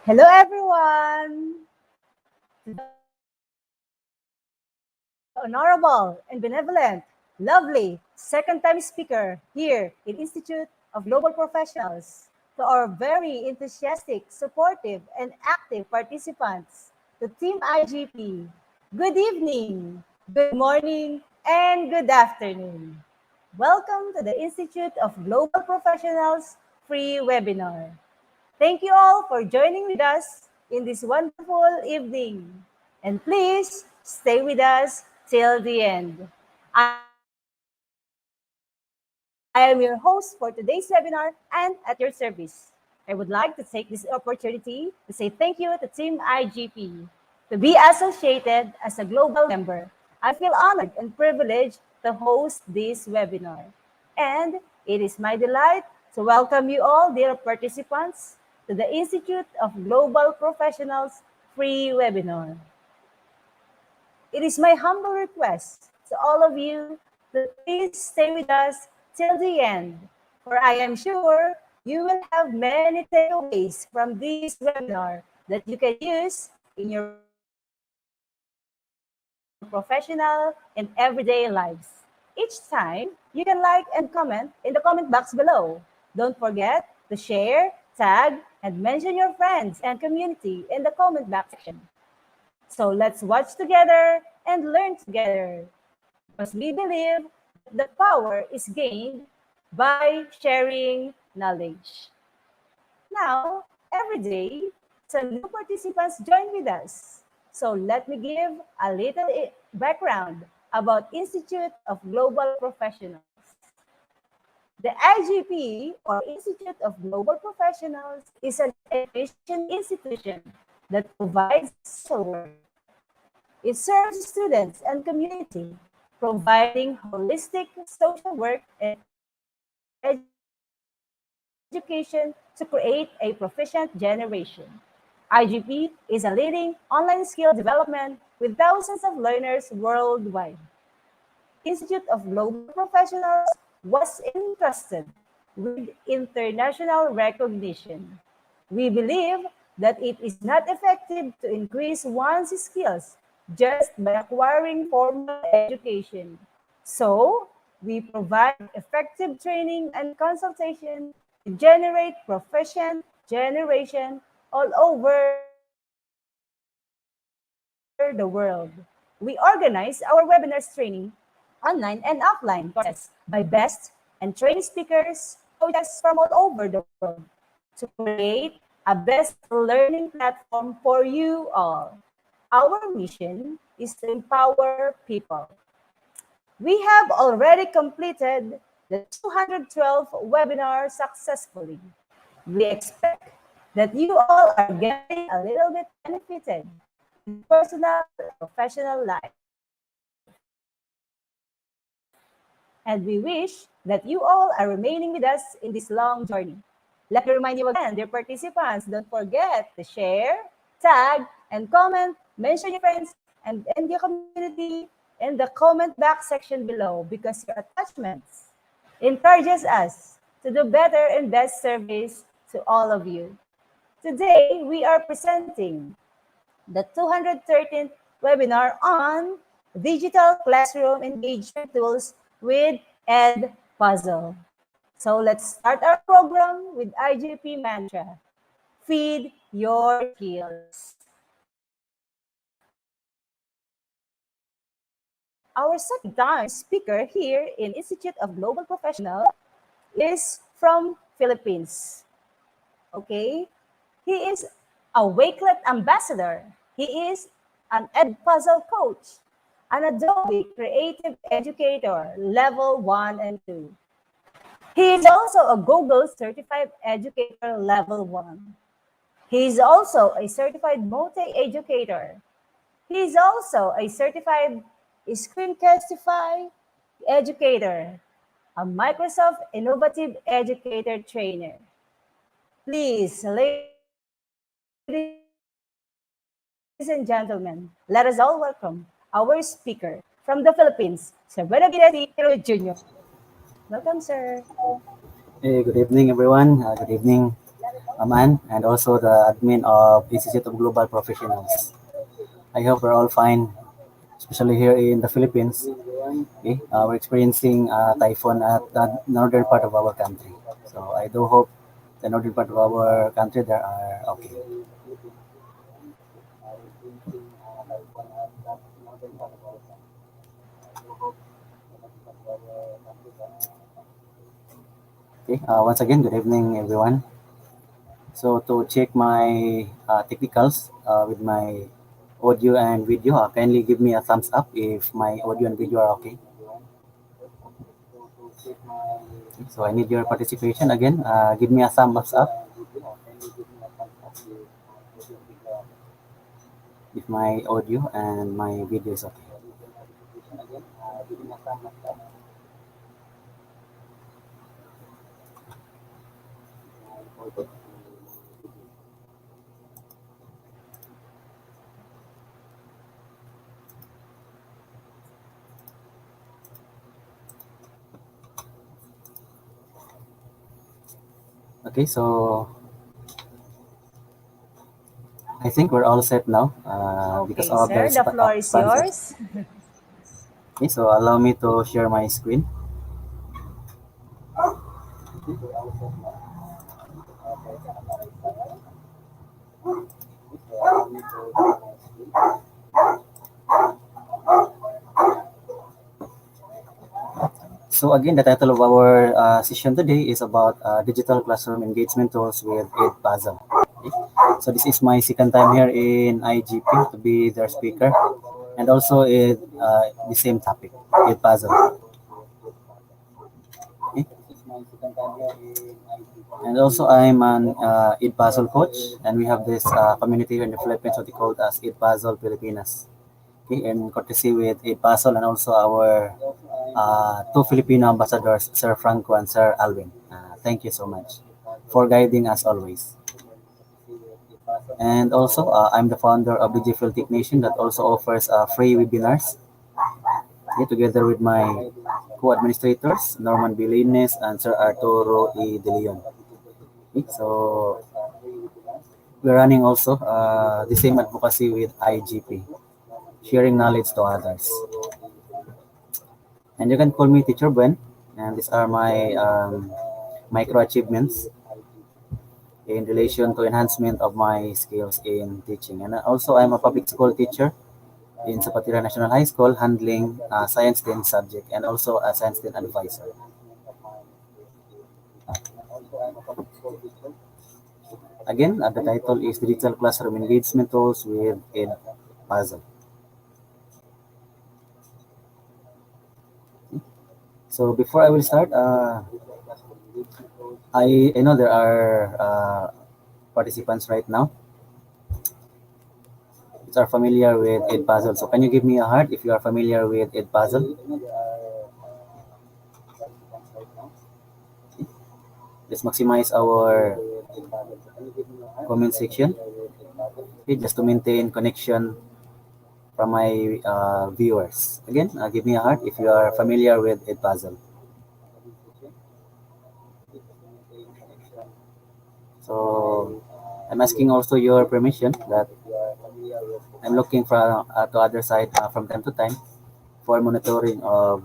Hello, everyone. The honorable and benevolent, lovely second-time speaker here in Institute of Global Professionals, to our very enthusiastic, supportive, and active participants, to Team IGP. Good evening, good morning, and good afternoon. Welcome to the Institute of Global Professionals free webinar. Thank you all for joining with us in this wonderful evening. And please stay with us till the end. I am your host for today's webinar and at your service. I would like to take this opportunity to say thank you to Team IGP to be associated as a global member. I feel honored and privileged to host this webinar. And it is my delight to welcome you all, dear participants, to the Institute of Global Professionals free webinar. It is my humble request to all of you to please stay with us till the end, for I am sure you will have many takeaways from this webinar that you can use in your professional and everyday lives. Each time, you can like and comment in the comment box below. Don't forget to share, tag, and mention your friends and community in the comment box section. So let's watch together and learn together because we believe that the power is gained by sharing knowledge. Now, every day, some new participants join with us. So let me give a little background about Institute of Global Professionals. The IGP, or Institute of Global Professionals, is an education institution that provides social work. It serves students and community, providing holistic social work and education to create a proficient generation. IGP is a leading online skill development with thousands of learners worldwide. The Institute of Global Professionals was entrusted with international recognition. We believe that it is not effective to increase one's skills just by acquiring formal education. So, we provide effective training and consultation to generate proficient generation all over the world. We organize our webinars training online and offline courses by best and trained speakers, coaches from all over the world to create a best learning platform for you all. Our mission is to empower people. We have already completed the 212 webinars successfully. We expect that you all are getting a little bit benefited in your personal and professional life. And we wish that you all are remaining with us in this long journey. Let me remind you again, dear participants, don't forget to share, tag, and comment, mention your friends and your community in the comment box section below because your attachments encourages us to do better and best service to all of you. Today, we are presenting the 213th webinar on digital classroom engagement tools with edpuzzle. So let's start our program with IGP mantra. Feed your skills. Our second-time speaker here in Institute of Global Professional is from Philippines. Okay? He is a Wakelet ambassador. He is an edpuzzle coach, an Adobe Creative Educator, level 1 and 2. He is also a Google Certified Educator, level 1. He is also a certified multi-educator. He is also a certified Screencastify educator, a Microsoft Innovative Educator trainer. Please, ladies and gentlemen, let us all welcome our speaker from the Philippines, Sir Benavides Tirue Jr. Welcome, sir. Hey, good evening, everyone. Good evening. Aman, and also the admin of Institute of Global Professionals. I hope we're all fine, especially here in the Philippines. Okay? We're experiencing typhoon at the northern part of our country. So I do hope the northern part of our country there are okay. Okay. Once again, good evening, everyone. So to check my technicals with my audio and video, kindly give me a thumbs up if my audio and video are okay. So I need your participation again. Give me a thumbs up if my audio and my video is okay. Okay, so I think we're all set now because Okay, of the sir, the floor is responses. yours. Okay, so allow me to share my screen. So again, the title of our session today is about digital classroom engagement tools with edpuzzle. Okay. So this is my second time here in IGP to be their speaker, and also the same topic, edpuzzle. Okay. And also I'm an edpuzzle coach, and we have this community here in the Philippines what they call as edpuzzle Pilipinas. Okay, and courtesy with edpuzzle and also our two Filipino ambassadors, Sir Franco and Sir Alvin. Thank you so much for guiding us always. And also, I'm the founder of the GFL Nation that also offers free webinars, okay, together with my co-administrators, Norman Bilines and Sir Arturo E. De Leon. Okay, so we're running also the same advocacy with IGP, sharing knowledge to others. And you can call me Teacher Ben, and these are my micro achievements in relation to enhancement of my skills in teaching. And also, I'm a public school teacher in Zapatira National High School, handling science 10 subject and also a science 10 advisor. Again, the title is Digital Classroom Engagement Tools with Ed Puzzle. So before I will start, I know there are participants right now which are familiar with Ed Puzzle. So can you give me a heart if you are familiar with Ed Puzzle? Let's maximize our comment section, okay, just to maintain connection from my viewers. Again, give me a heart if you are familiar with edpuzzle. So I'm asking also your permission that I'm looking for to other side from time to time for monitoring of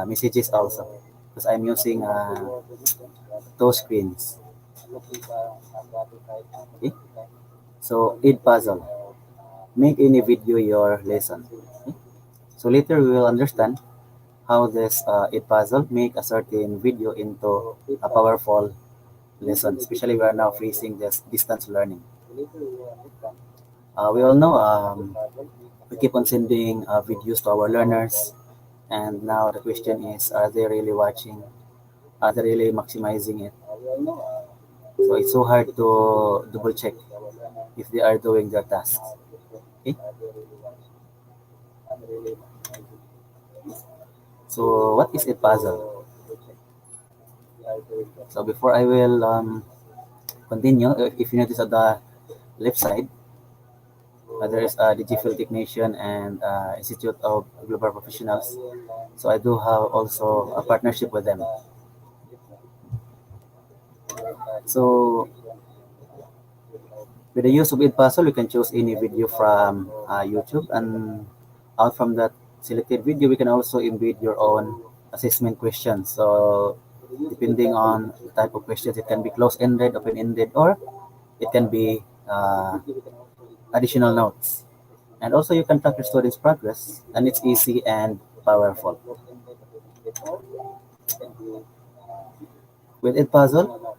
messages also because I'm using two screens. Okay? So edpuzzle, make any video your lesson. Okay? So later we will understand how this edpuzzle make a certain video into a powerful lesson, especially we are now facing this distance learning. We all know we keep on sending videos to our learners, and now the question is, are they really watching? Are they really maximizing it? So it's so hard to double check if they are doing their tasks. Okay? So what is a puzzle? So before I will continue, if you notice at the left side, there is a Digital Technician and Institute of Global Professionals. So I do have also a partnership with them. So With the use of edpuzzle, you can choose any video from YouTube, and out from that selected video, we can also embed your own assessment questions. So depending on the type of questions, it can be close-ended, open-ended, or it can be additional notes. And also you can track your students' progress, and it's easy and powerful. With edpuzzle,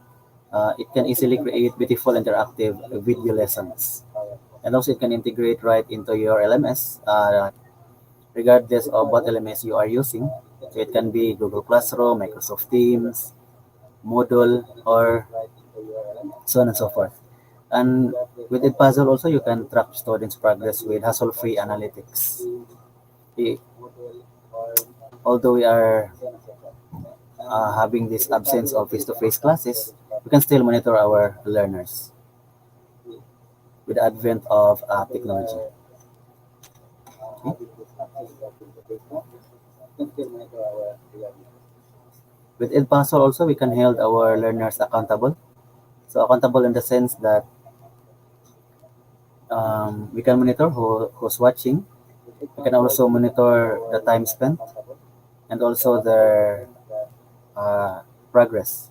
it can easily create beautiful interactive video lessons. And also it can integrate right into your LMS, regardless of what LMS you are using. So it can be Google Classroom, Microsoft Teams, Moodle, or so on and so forth. And with edpuzzle also, you can track students' progress with hassle-free analytics. I- Although we are having this absence of face-to-face classes, we can still monitor our learners with the advent of technology. Okay? With edpuzzle also, we can hold our learners accountable. So accountable in the sense that we can monitor who's watching. We can also monitor the time spent and also their progress.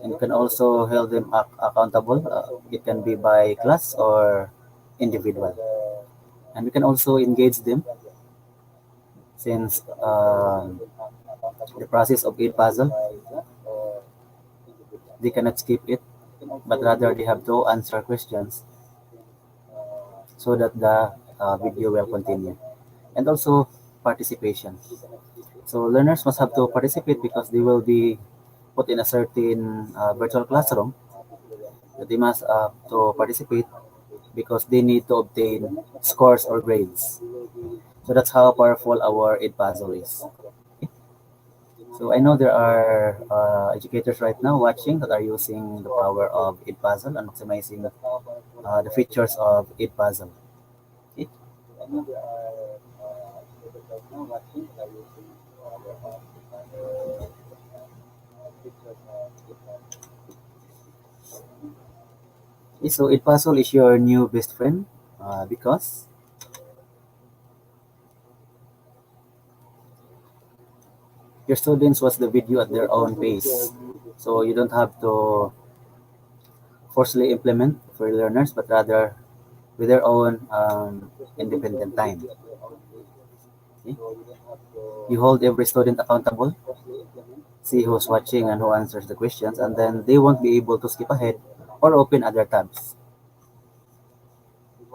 And you can also hold them accountable. It can be by class or individual. And we can also engage them since the process of each puzzle, they cannot skip it, but rather they have to answer questions so that the video will continue. And also participation. So learners must have to participate because they will be put in a certain virtual classroom. They must to participate because they need to obtain scores or grades. So that's how powerful our edpuzzle is. So I know there are educators right now watching that are using the power of edpuzzle and maximizing the features of edpuzzle. Okay? So edpuzzle is your new best friend because your students watch the video at their own pace. So you don't have to forcefully implement for learners, but rather with their own independent time. Okay? You hold every student accountable, see who's watching and who answers the questions, and then they won't be able to skip ahead or open other tabs.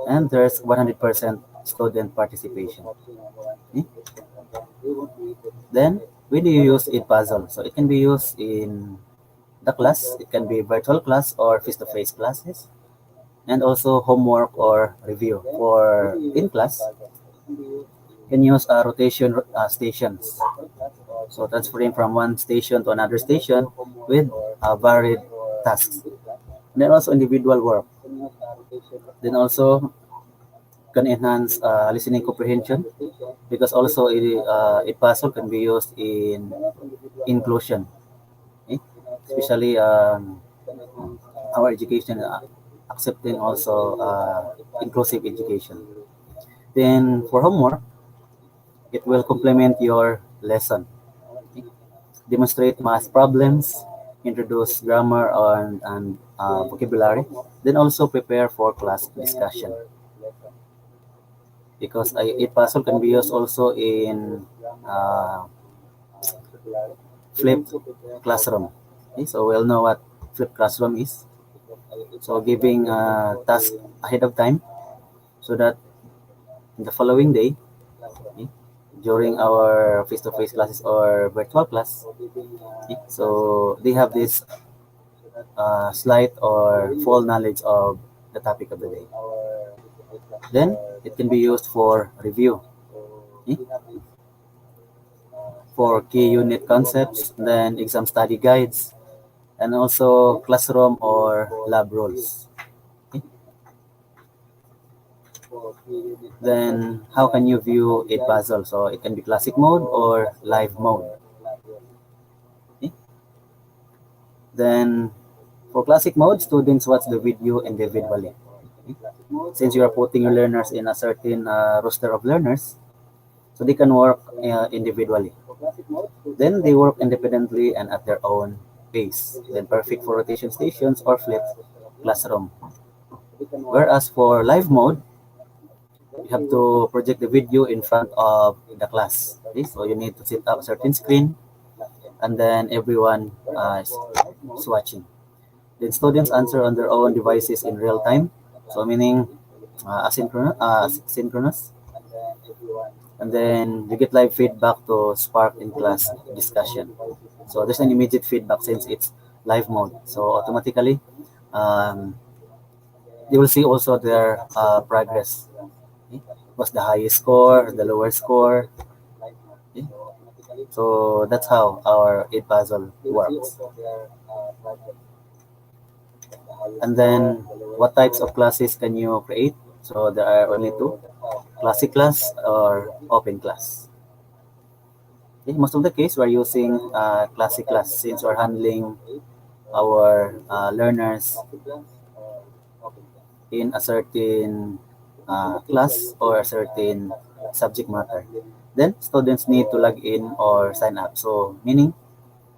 And there's 100% student participation. Okay? Then, when do you use edpuzzle? So it can be used in the class, it can be virtual class or face-to-face classes, and also homework or review. For in class, you can use rotation stations. So transferring from one station to another station with varied tasks. And then also individual work. Then also can enhance listening comprehension because also it puzzle can be used in inclusion, okay? Especially our education accepting also inclusive education. Then for homework, it will complement your lesson. Okay? Demonstrate math problems, introduce grammar and vocabulary, then also prepare for class discussion. Because a puzzle can be used also in uh, flipped classroom. Okay, so we'll know what flipped classroom is. So giving a task ahead of time so that in the following day, okay, during our face-to-face classes or virtual class, okay, so they have this slight or full knowledge of the topic of the day. Then it can be used for review, okay, for key unit concepts, then exam study guides, and also classroom or lab rules. Okay. Then how can you view a puzzle? So it can be classic mode or live mode. Okay. Then For classic mode, students watch the video individually. Since you are putting your learners in a certain roster of learners, so they can work individually. Then they work independently and at their own pace. Then perfect for rotation stations or flipped classroom. Whereas for live mode, you have to project the video in front of the class. Okay? So you need to set up a certain screen and then everyone is watching. Then students answer on their own devices in real time. So meaning synchronous. And then you get live feedback to spark in class discussion. So there's an immediate feedback since it's live mode. So automatically, um, you will see also their progress. Okay? What's the highest score, the lower score. Okay? So that's how our edpuzzle works. And then what types of classes can you create? So there are only two, classic class or open class. Okay, most of the case we're using classic class since we're handling our learners in a certain class or a certain subject matter. Then students need to log in or sign up. So meaning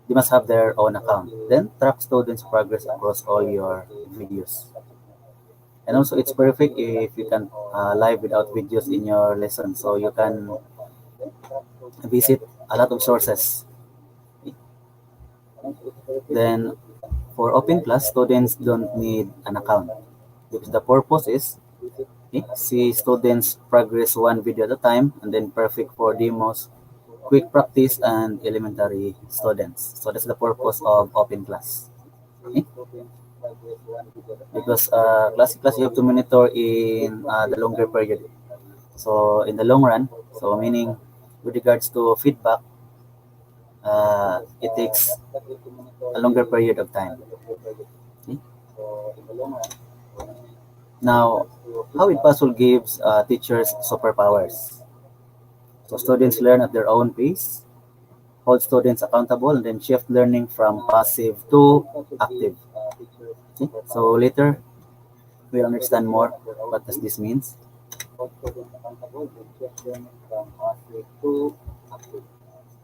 they must have their own account. Then track students' progress across all your videos. And also it's perfect if you can live without videos in your lesson. So you can visit a lot of sources. Then for open class, students don't need an account because the purpose is see students progress one video at a time and then perfect for demos, quick practice, and elementary students. So that's the purpose of open class. Okay? Because classic class you have to monitor in the longer period. So in the long run, so meaning with regards to feedback, it takes a longer period of time. Okay? Now, how it puzzle gives teachers superpowers. So students learn at their own pace, hold students accountable, and then shift learning from passive to active. Okay? So later, we'll understand more what does this means.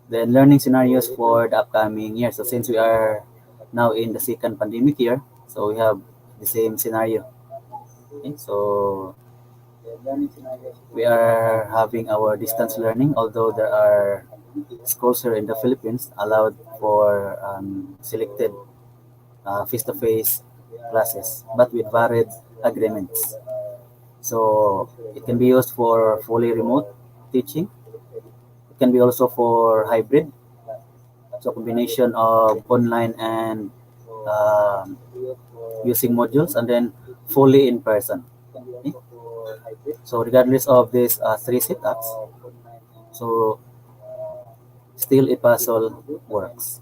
Then learning scenarios for the upcoming year. So since we are now in the second pandemic year, so we have the same scenario. Okay? So we are having our distance learning, although there are schools here in the Philippines allowed for selected face-to-face classes, but with varied agreements. So it can be used for fully remote teaching. It can be also for hybrid, so combination of online and um, using modules, and then fully in person. Okay? So regardless of these three setups, so still a puzzle works.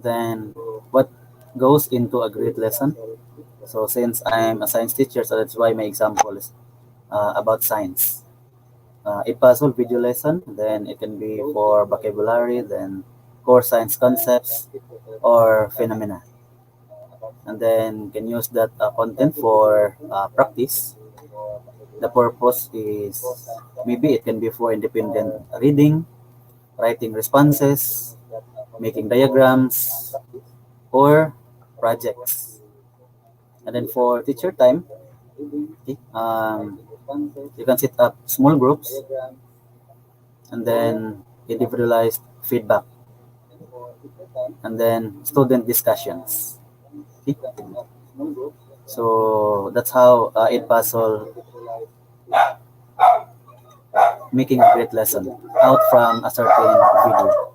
Then what goes into a great lesson? So since I'm a science teacher, so that's why my example is about science. A puzzle video lesson, then it can be for vocabulary, then core science concepts or phenomena. And then can use that content for practice. The purpose is maybe it can be for independent reading, writing responses, making diagrams, or projects. And then for teacher time, okay, you can set up small groups and then individualized feedback and then student discussions. Okay? So that's how it puzzle making a great lesson out from a certain video.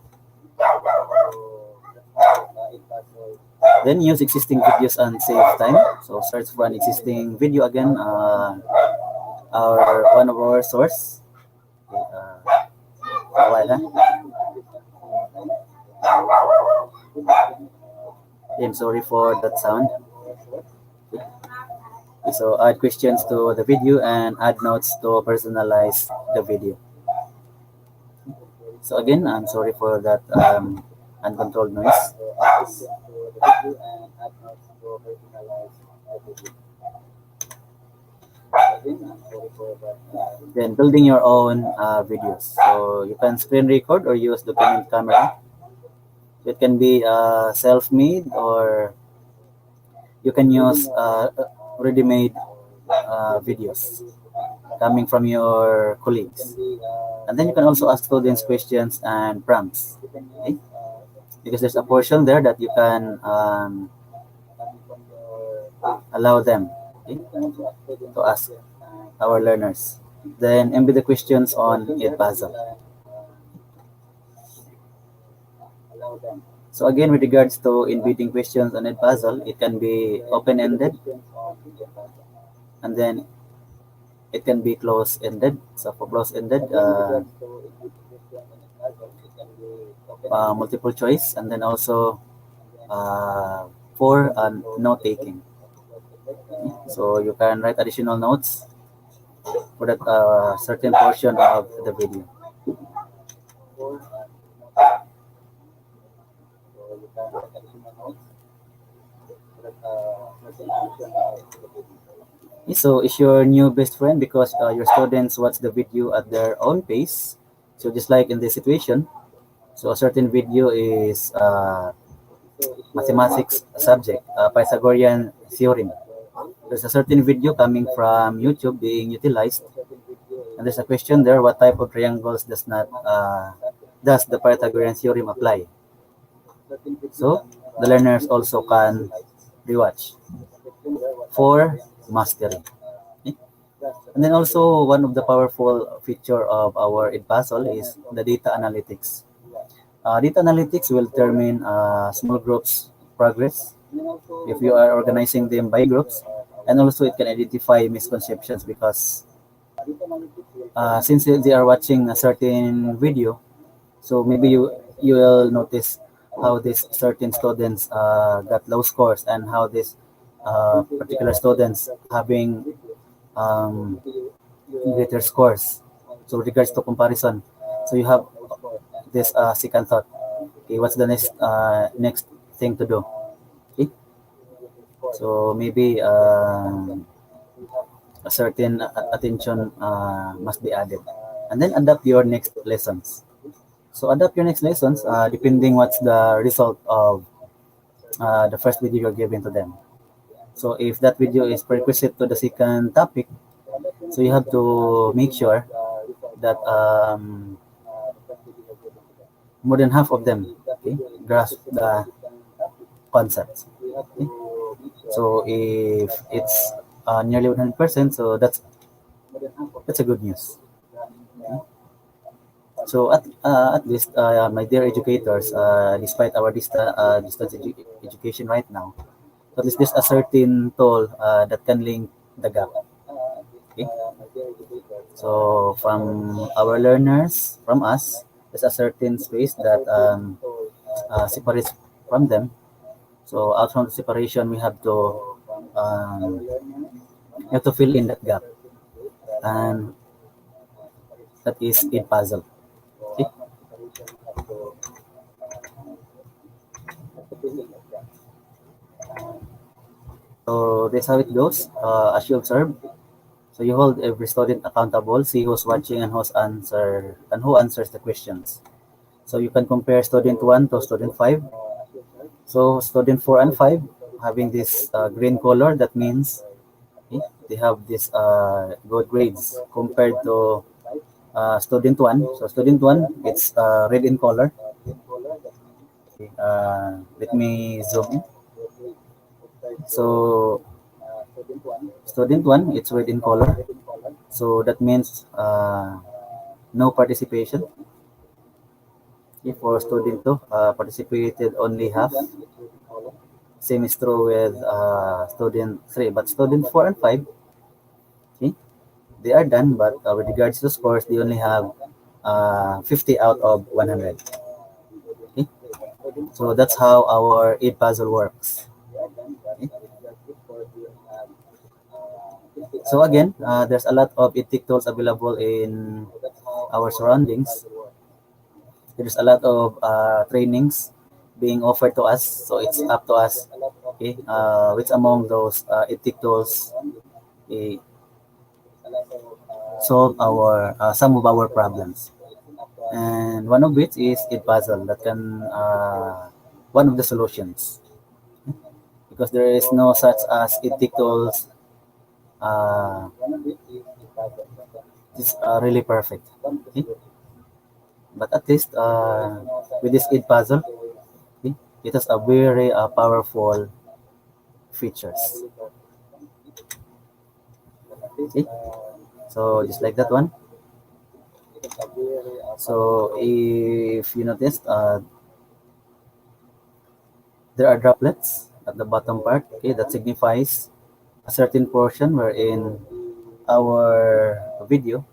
Then use existing videos and save time. So search for an existing video again. Our one of our source. Okay, I'm sorry for that sound. Okay. So add questions to the video and add notes to personalize the video. So again, I'm sorry for that uncontrolled noise. Then building your own videos. So you can screen record or use document camera. It can be self-made, or you can use ready-made videos coming from your colleagues. And then you can also ask students questions and prompts. Okay? Because there's a portion there that you can allow them, okay, to ask our learners. Then embed the questions on edpuzzle. So again, with regards to embedding questions on edpuzzle, it can be open-ended, and then it can be close-ended. So for close-ended, multiple choice, and then also uh, for note taking. So you can write additional notes for that certain portion of the video. So is your new best friend because your students watch the video at their own pace. So just like in this situation, so a certain video is mathematics subject, Pythagorean theorem. There's a certain video coming from YouTube being utilized, and there's a question there: what type of triangles does the Pythagorean theorem apply? So the learners also can rewatch for mastery. Okay? And then also one of the powerful feature of our edpuzzle is the data analytics. Data analytics will determine small groups progress if you are organizing them by groups, and also it can identify misconceptions because since they are watching a certain video, so maybe you will notice how these certain students got low scores, and how this particular students having um, greater scores. So with regards to comparison, so you have this second thought. Okay, what's the next thing to do? Okay, so maybe a certain attention must be added, and then adapt your next lessons. So adapt your next lessons depending what's the result of the first video you're giving to them. So if that video is prerequisite to the second topic, so you have to make sure that more than half of them, okay, grasp the concepts. Okay? So if it's nearly 100%, so that's a good news. Okay? So at least, my dear educators, despite our distance education right now, at least there's a certain tool that can link the gap. Okay? So from our learners, from us, there's a certain space that separates from them. So out from the separation, we have to fill in that gap, and that is in puzzle. Okay? So that's how it goes. As you observe, so you hold every student accountable, see who's watching and who answers the questions. So you can compare student 1 to student 5. So student 4 and 5 having this green color, that means okay, they have this good grades compared to student 1. So student 1, it's red in color. Okay, let me zoom in. So student 1, it's red in color. So that means no participation. Okay, for student 2, participated only half. Same is true with student 3. But student 4 and 5, okay, they are done, but with regards to scores, they only have 50 out of 100. Okay? So that's how our eight puzzle works. Okay? So again, there's a lot of EdTech tools available in our surroundings. There's a lot of trainings being offered to us, so it's up to us, okay, which among those ethic tools eh, solve our some of our problems. And one of which is edpuzzle that can one of the solutions, because there is no such as ethic tools uh, is really perfect. Okay? But at least with this edpuzzle, okay, it has a very powerful features. Okay? So just like that one. So if you notice, there are droplets at the bottom part. Okay, that signifies a certain portion wherein our video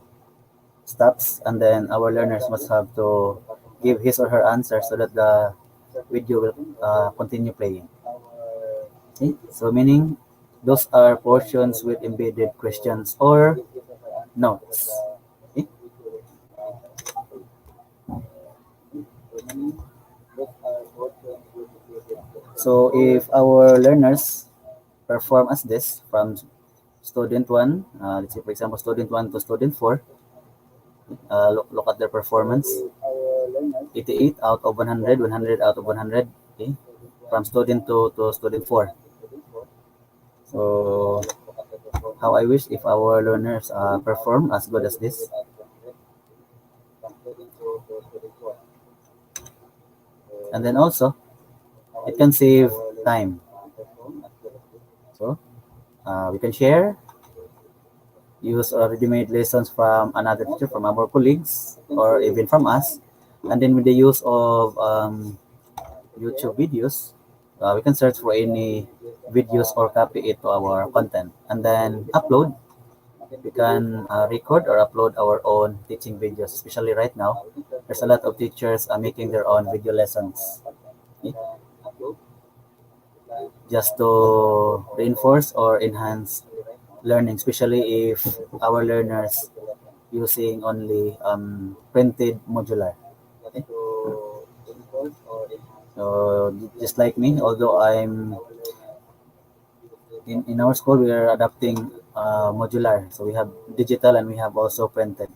stops, and then our learners must have to give his or her answer so that the video will continue playing. Okay? So meaning those are portions with embedded questions or notes. Okay? So if our learners perform as this from student 1, let's say for example student 1 to student 4, look at their performance, 88 out of 100, 100 out of 100, okay, from student 2 to student 4. So how I wish if our learners perform as good as this. And then also, it can save time. So we can share, use ready-made lessons from another teacher, from our colleagues, or even from us. And then with the use of YouTube videos, we can search for any videos or copy it to our content and then upload. We can record or upload our own teaching videos, especially right now. There's a lot of teachers making their own video lessons, okay, just to reinforce or enhance learning, especially if our learners using only printed modular. Okay? So just like me, although I'm in our school, we are adapting modular. So we have digital and we have also printed.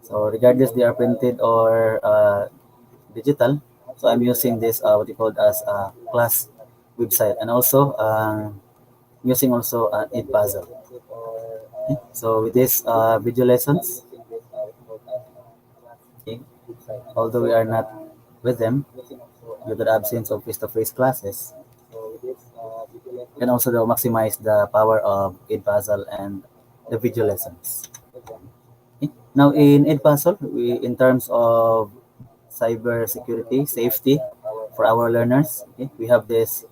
So regardless they are printed or digital, so I'm using this what you call as a class website, and also using also edpuzzle. Okay? So with this video lessons, okay, although we are not with them due to the absence of face-to-face classes, can also maximize the power of edpuzzle and the video lessons. Okay? Now in edpuzzle, in terms of cyber security, safety for our learners, okay, we have this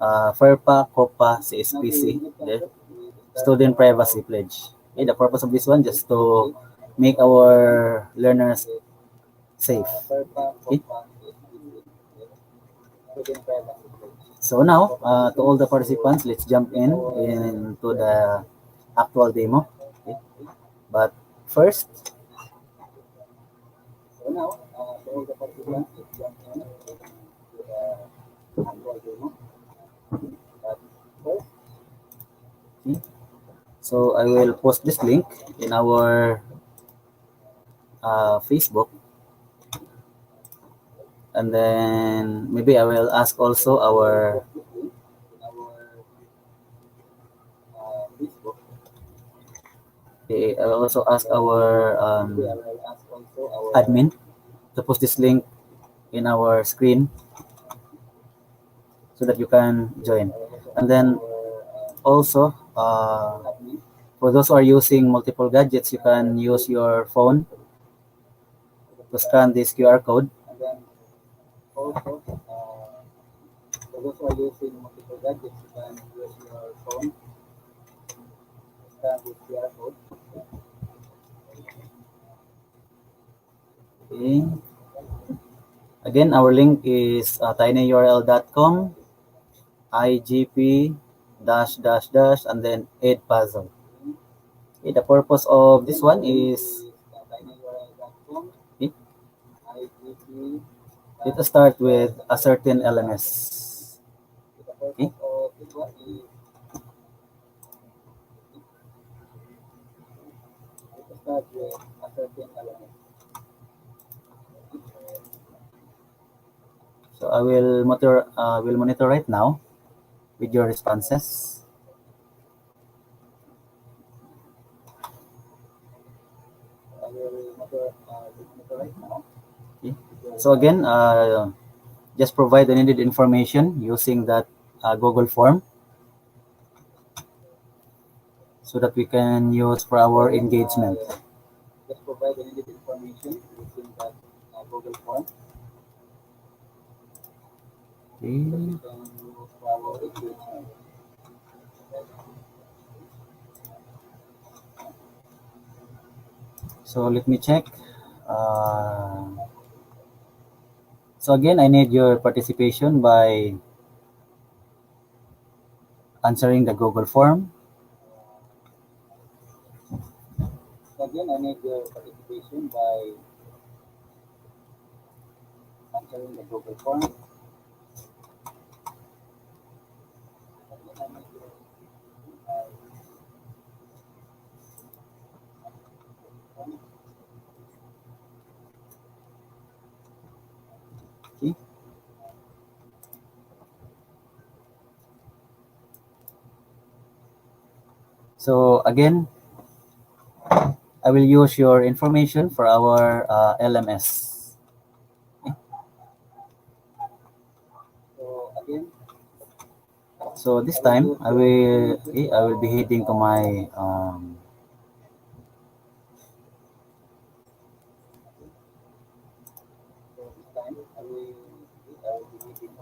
FERPA, COPA, CSPC, the Student Privacy Pledge. Okay, the purpose of this one just to make our learners safe. Okay? So now, to all the participants, let's jump in into the actual demo. Okay? But first, okay, so I will post this link in our Facebook, and then maybe I will ask also our I will also ask our admin to post this link in our screen so that you can join. And then also, for those who are using multiple gadgets, you can use your phone to scan this QR code. Okay. Again, our link is tinyurl.com, IGP dash dash dash, and then edpuzzle. Okay, the purpose of this one is okay, Let us start with a certain LMS. Okay. So I will monitor right now with your responses. Okay. So again, just provide the needed information using that Google form so that we can use for our engagement. Just provide the needed information using that Google form. Okay. So let me check. Uh, so again, I need your participation by answering the Google form. So again, I need your participation by answering the Google form. Okay. So again, I will use your information for our LMS. Okay. So again, so this time I will be heading to my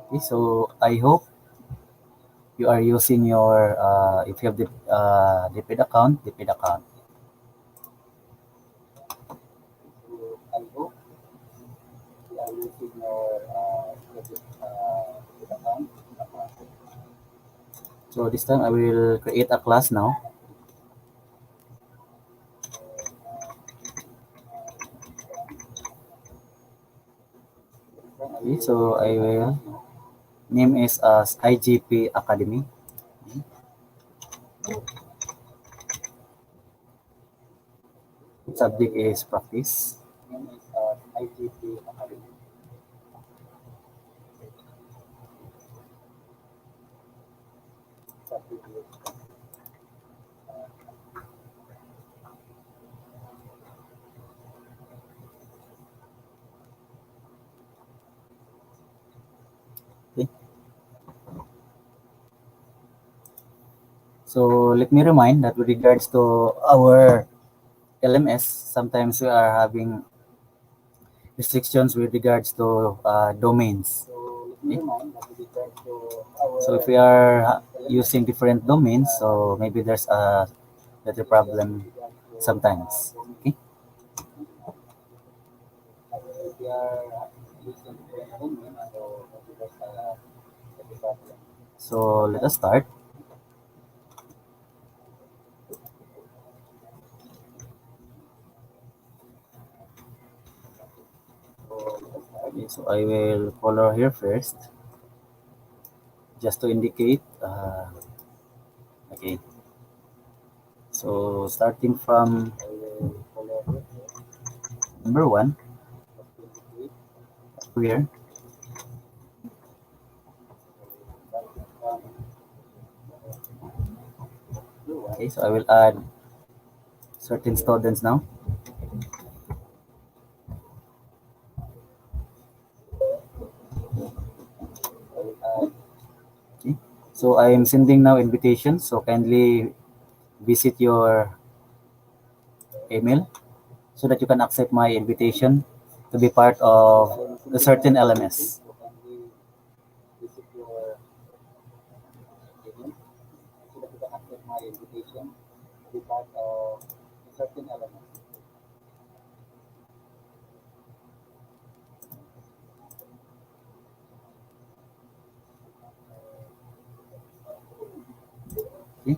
okay, so I hope you are using your if you have the paid account, the paid account. I hope you are using your paid account. So this time I will create a class now. Okay, so I will name is as IGP Academy. Subject is practice. Name is IGP Academy. Subject is okay. So let me remind that with regards to our LMS, sometimes we are having restrictions with regards to domains. Okay? So if we are using different domains, so maybe there's a little problem sometimes. Okay. So let us start. Okay, so I will color here first, just to indicate. Okay. So starting from number one, here. Okay, so I will add certain students now. Okay. So I am sending now invitation. So kindly visit your email so that you can accept my invitation to be part of a certain LMS. Okay.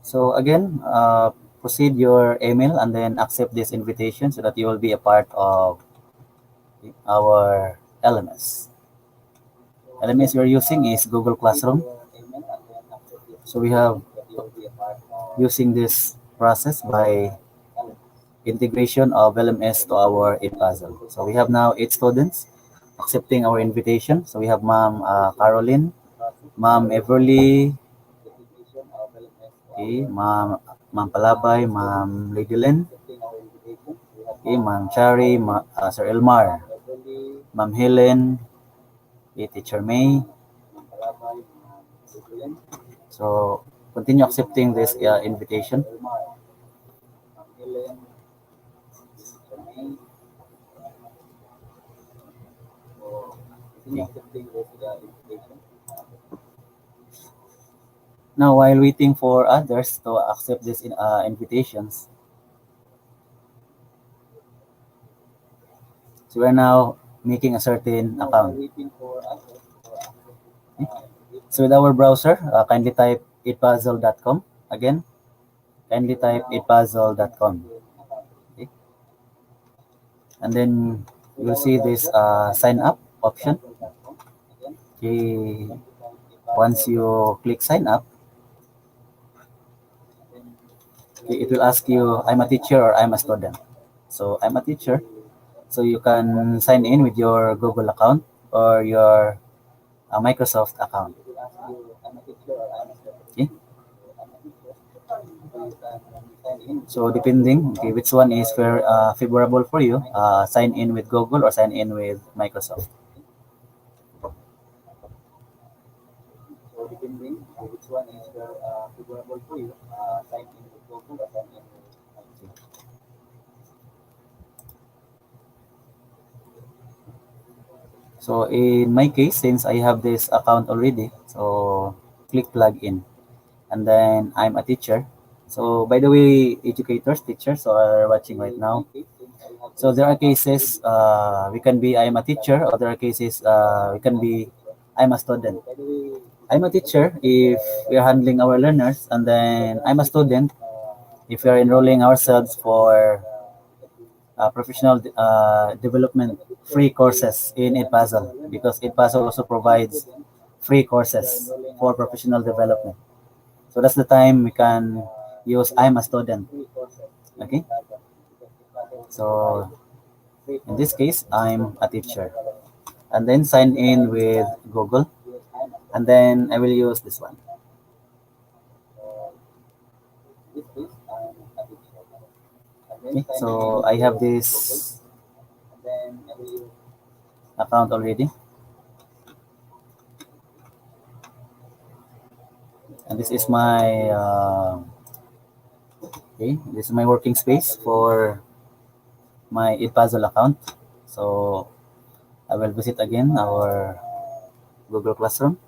So again, proceed your email and then accept this invitation so that you will be a part of our LMS. LMS we're using is Google Classroom. So we have using this process by integration of LMS to our edpuzzle. So we have now 8 students accepting our invitation. So we have Ma'am Caroline, Ma'am Everly, okay, Ma'am Palabay, Ma'am Lady Lynn, okay, Ma'am Chari, Sir Elmar, Ma'am Helen, okay, Teacher May. So continue accepting this invitation. Okay. Now, while waiting for others to accept these invitations, so we're now making a certain account. Okay. So with our browser, kindly type edpuzzle.com. Again, kindly type edpuzzle.com. Okay. And then you'll see this sign up option. Okay. Once you click sign up, okay, it will ask you, I'm a teacher or I'm a student. So I'm a teacher. So you can sign in with your Google account or your Microsoft account. Okay. So depending, okay, which one is favorable for you, sign in with Google or sign in with Microsoft. So in my case, since I have this account already, so click login, and then I'm a teacher. So by the way, educators, teachers are watching right now. So there are cases we can be I am a teacher, or there are cases we can be I'm a student. I'm a teacher if we are handling our learners, and then I'm a student if we are enrolling ourselves for professional development free courses in edpuzzle, because edpuzzle also provides free courses for professional development. So that's the time we can use I'm a student. Okay. So in this case, I'm a teacher. And then sign in with Google. And then I will use this one. Okay. So I have this account already. And this is my okay, this is my working space for my edpuzzle account. So I will visit again our Google Classroom.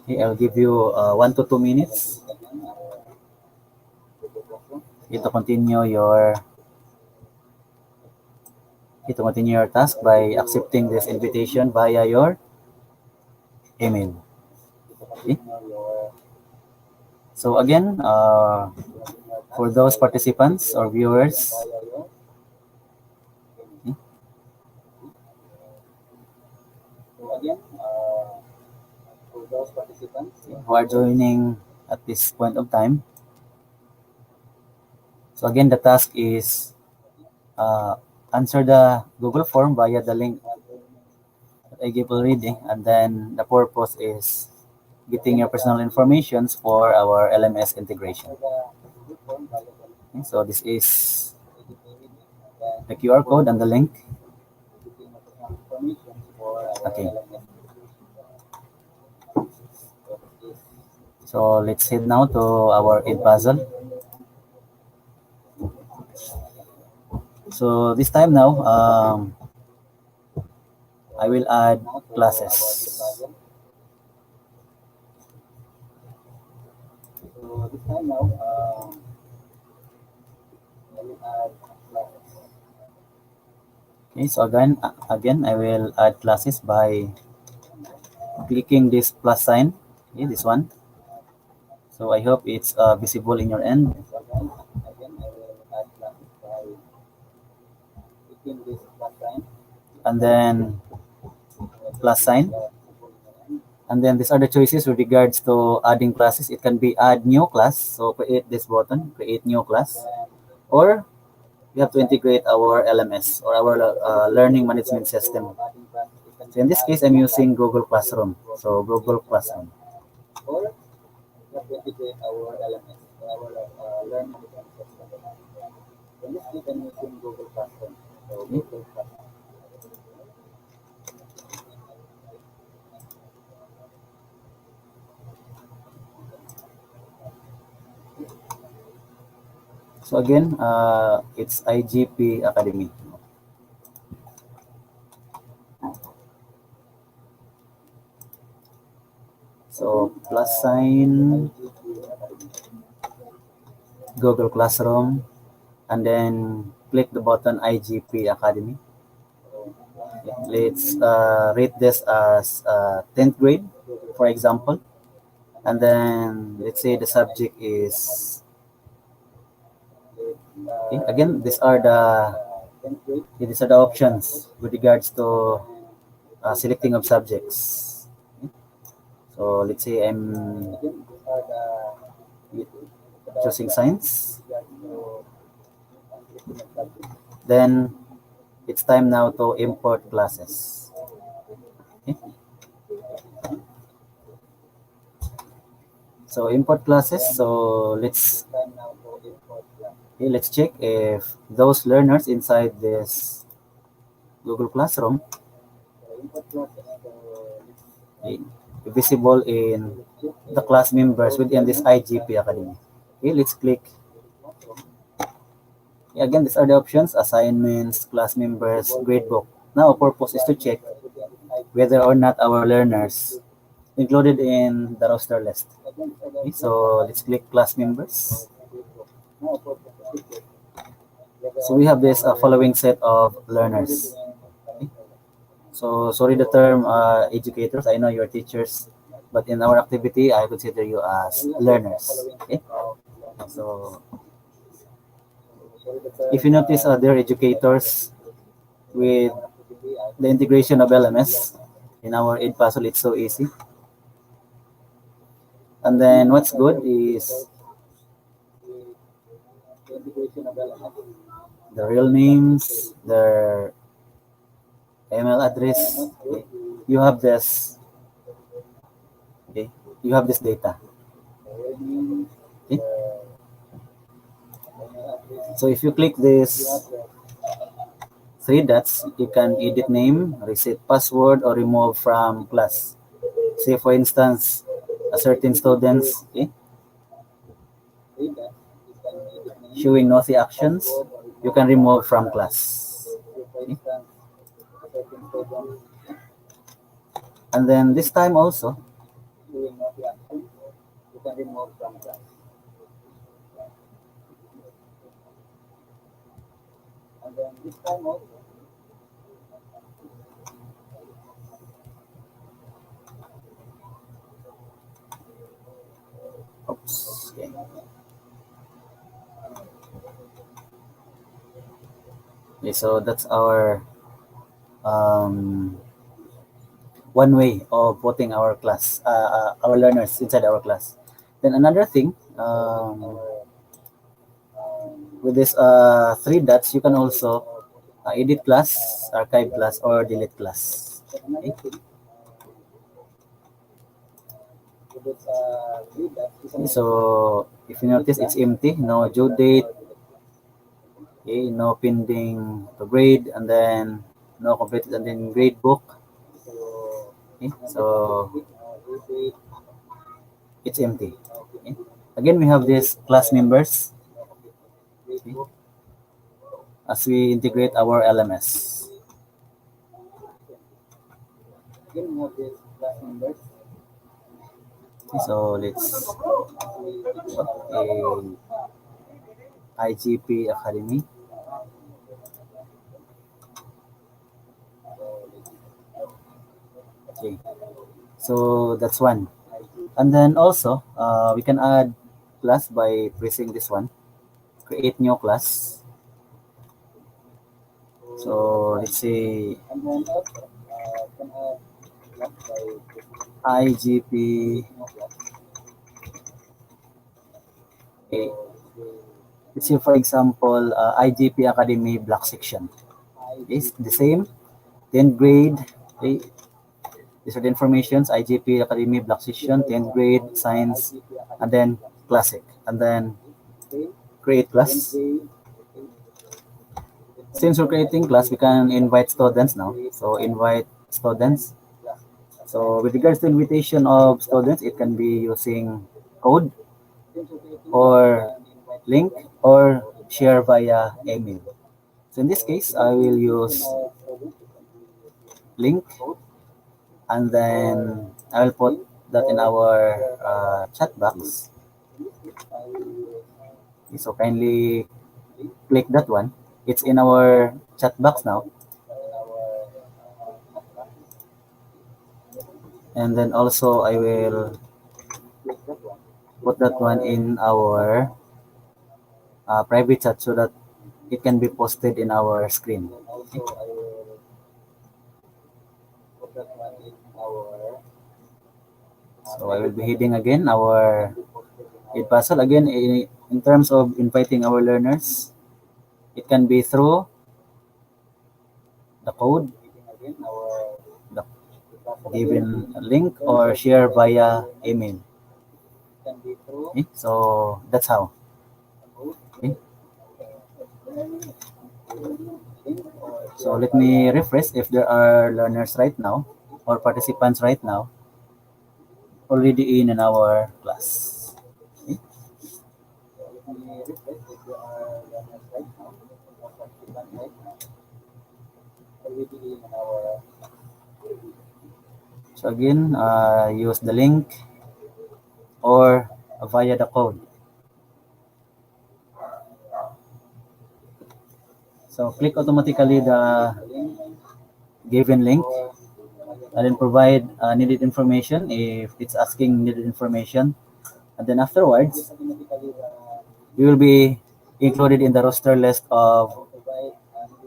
Okay, I'll give you 1 to 2 minutes to continue your task by accepting this invitation via your email. Okay. So again, for those participants or viewers, okay, who are joining at this point of time. So again, the task is answer the Google form via the link that I gave already, and then the purpose is getting your personal information for our LMS integration. Okay, so this is the QR code and the link. Okay. So let's head now to our edpuzzle. So this time now, I will add classes. Okay, so again, I will add classes by clicking this plus sign. Okay, this one. So I hope it's visible in your end. and then plus sign. And then these are the choices with regards to adding classes. It can be add new class, so create this button, create new class, or we have to integrate our LMS or our learning management system. So in this case, I'm using Google Classroom. So Google Classroom. So again, it's IGP Academy. So plus sign, Google Classroom, and then click the button IGP Academy. Let's rate this as 10th grade, for example. And then let's say the subject is, okay, again, these are the options with regards to selecting of subjects. Okay. So let's say I'm choosing science. Then it's time now to import classes. Okay. So import classes. So let's check if those learners inside this Google Classroom, okay, visible in the class members within this IGP Academy. Okay, let's click. Okay, again, these are the options: assignments, class members, gradebook. Now, our purpose is to check whether or not our learners included in the roster list. Okay, so let's click class members. So we have this following set of learners. Okay. So sorry the term educators. I know you're teachers, but in our activity, I consider you as learners. Okay. So if you notice, they're educators with the integration of LMS in our edpuzzle. It's so easy. And then what's good is the real names, their email address. Okay. You have this. Okay. You have this data. Okay. So if you click this three dots, you can edit name, reset password, or remove from class. Say for instance, a certain students, okay, showing naughty actions, you can remove from class. Okay. And then this time also, oops, okay. Okay, so that's our one way of putting our learners inside our class. Then another thing, with this three dots, you can also edit class, archive class, or delete class. Okay. So if you notice, it's empty, no due date, okay, no pending to grade, and then no completed, and then grade book. Okay. So it's empty. Okay. Again, we have these class members, okay, as we integrate our LMS. Okay, so let's IGP Academy. Okay, so that's one. And then also, we can add class by pressing this one, create new class. So let's say IGP. Okay. Let's say for example, IGP Academy Block Section. Is the same. 10th grade. Okay. These are the informations. IGP Academy Block Section, 10th grade, Science, and then Classic. And then create class. Since we're creating class, we can invite students now. So invite students. So with regards to invitation of students, it can be using code or link or share via email. So in this case, I will use link and then I will put that in our chat box. So kindly click that one. It's in our chat box now. And then also I will put that one in our private chat so that it can be posted in our screen. Okay. So I will be heading again our edpuzzle again in terms of inviting our learners. It can be through the code, the given link, or share via email. Okay, so that's how. Okay. So let me refresh if there are learners right now or participants right now already in our class. Okay. So again, use the link or via the code. So click automatically the given link and then provide needed information if it's asking needed information. And then afterwards, you will be included in the roster list of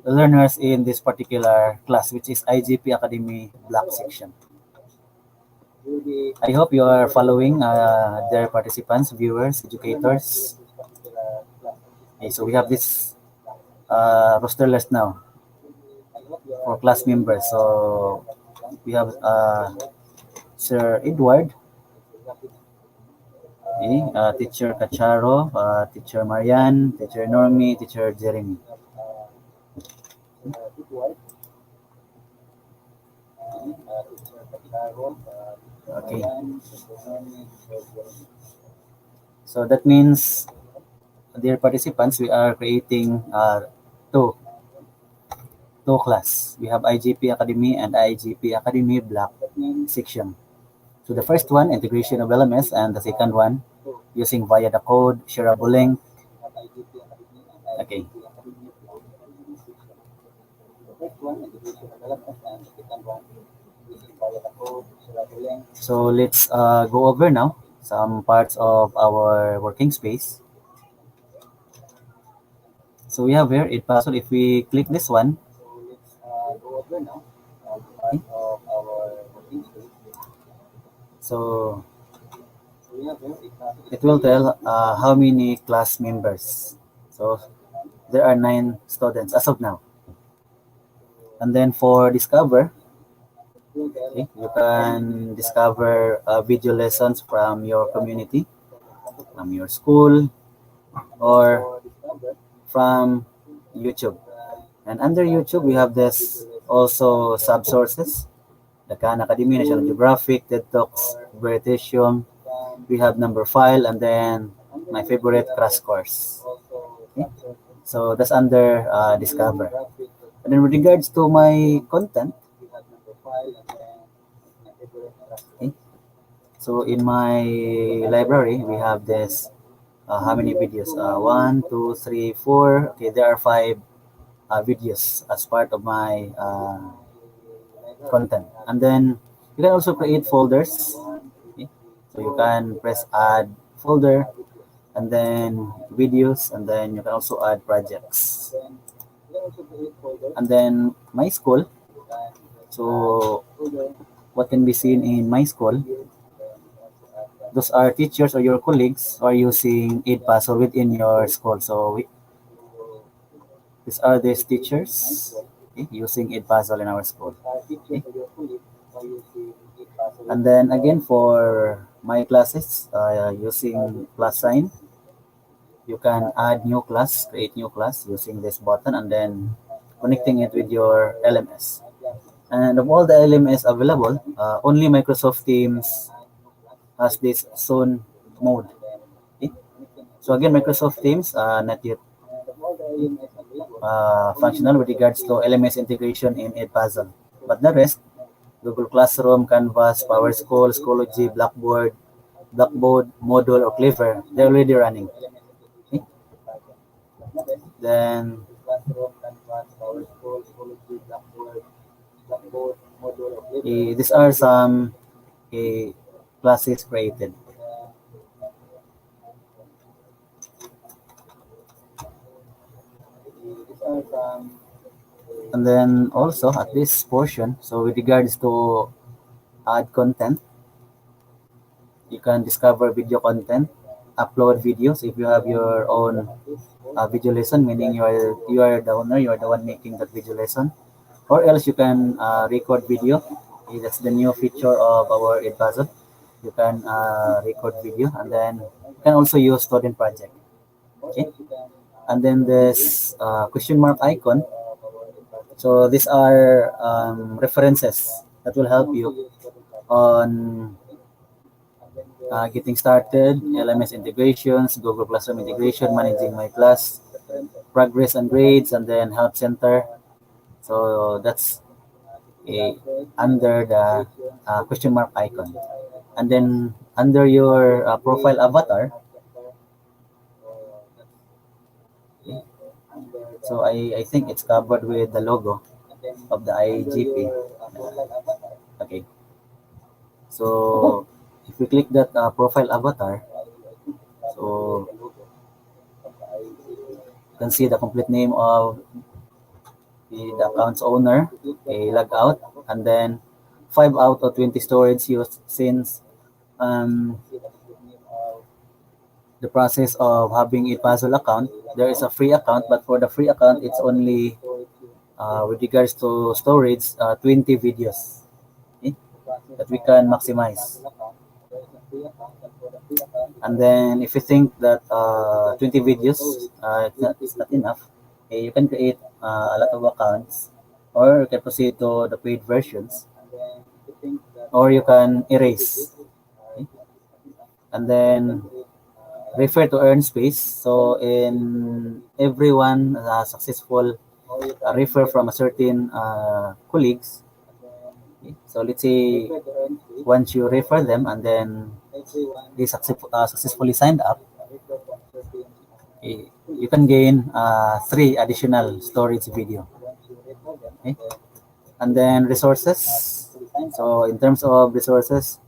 learners in this particular class, which is IGP Academy Black Section. I hope you are following their participants, viewers, educators. Okay, so we have this roster list now for class members. So we have Sir Edward, okay, Teacher Cacharo, Teacher Marian, Teacher Normie, Teacher Jeremy. Okay. So that means, dear participants, we are creating two class. We have IGP Academy and IGP Academy Black Section. So the first one, integration of LMS, and the second one, using via the code, shareable link. Okay. So let's go over now some parts of our working space. So we have here edpuzzle. If we click this one, okay. So it will tell how many class members. So there are 9 students as of now. And then for discover, okay, you can discover video lessons from your community, from your school, or from YouTube. And under YouTube, we have this also sub-sources, the Khan Academy, National Geographic, TED Talks, Veritasium. We have number file, and then my favorite crash course. Okay? So that's under discover. And then with regards to my content, okay, so in my library, we have this, how many videos? 1, 2, 3, 4. Okay, there are 5 videos as part of my content. And then you can also create folders. Okay? So you can press add folder and then videos, and then you can also add projects. And then my school. So what can be seen in my school? Those are teachers or your colleagues are using edpuzzle within your school. So these are these teachers, okay, using edpuzzle in our school. Okay. And then again for my classes, using plus sign, you can add new class, create new class using this button and then connecting it with your LMS. And of all the LMS available, only Microsoft Teams has this zone mode. Okay? So again, Microsoft Teams not yet functional with regards to LMS integration in Edpuzzle. But the rest, Google Classroom, Canvas, PowerSchool, Schoology, Blackboard, Moodle, or Clever, they're already running. Okay? Then these are some classes created. And then also at this portion, so with regards to add content, you can discover video content, upload videos if you have your own video lesson, meaning you are the owner, you are the one making that video lesson, or else you can record video. That's the new feature of our edpuzzle. You can record video, and then you can also use student project. Okay, and then this question mark icon. So these are references that will help you on getting started, LMS integrations, Google Classroom integration, managing my class, progress and grades, and then help center. So that's under the question mark icon. And then under your profile avatar, okay, so I think it's covered with the logo of the IGP. Okay, so if you click that profile avatar, so you can see the complete name of the account's owner, a log out, and then 5 out of 20 storage used since um, the process of having a puzzle account. There is a free account, but for the free account, it's only with regards to storage, 20 videos, okay, that we can maximize. And then if you think that 20 videos it's not enough, okay, you can create a lot of accounts, or you can proceed to the paid versions, or you can erase. Okay? And then refer to earn space. So in everyone successful refer from a certain colleagues. Okay? So let's say once you refer them and then they successfully signed up, you can gain 3 additional storage video. Okay? And then resources. So in terms of resources,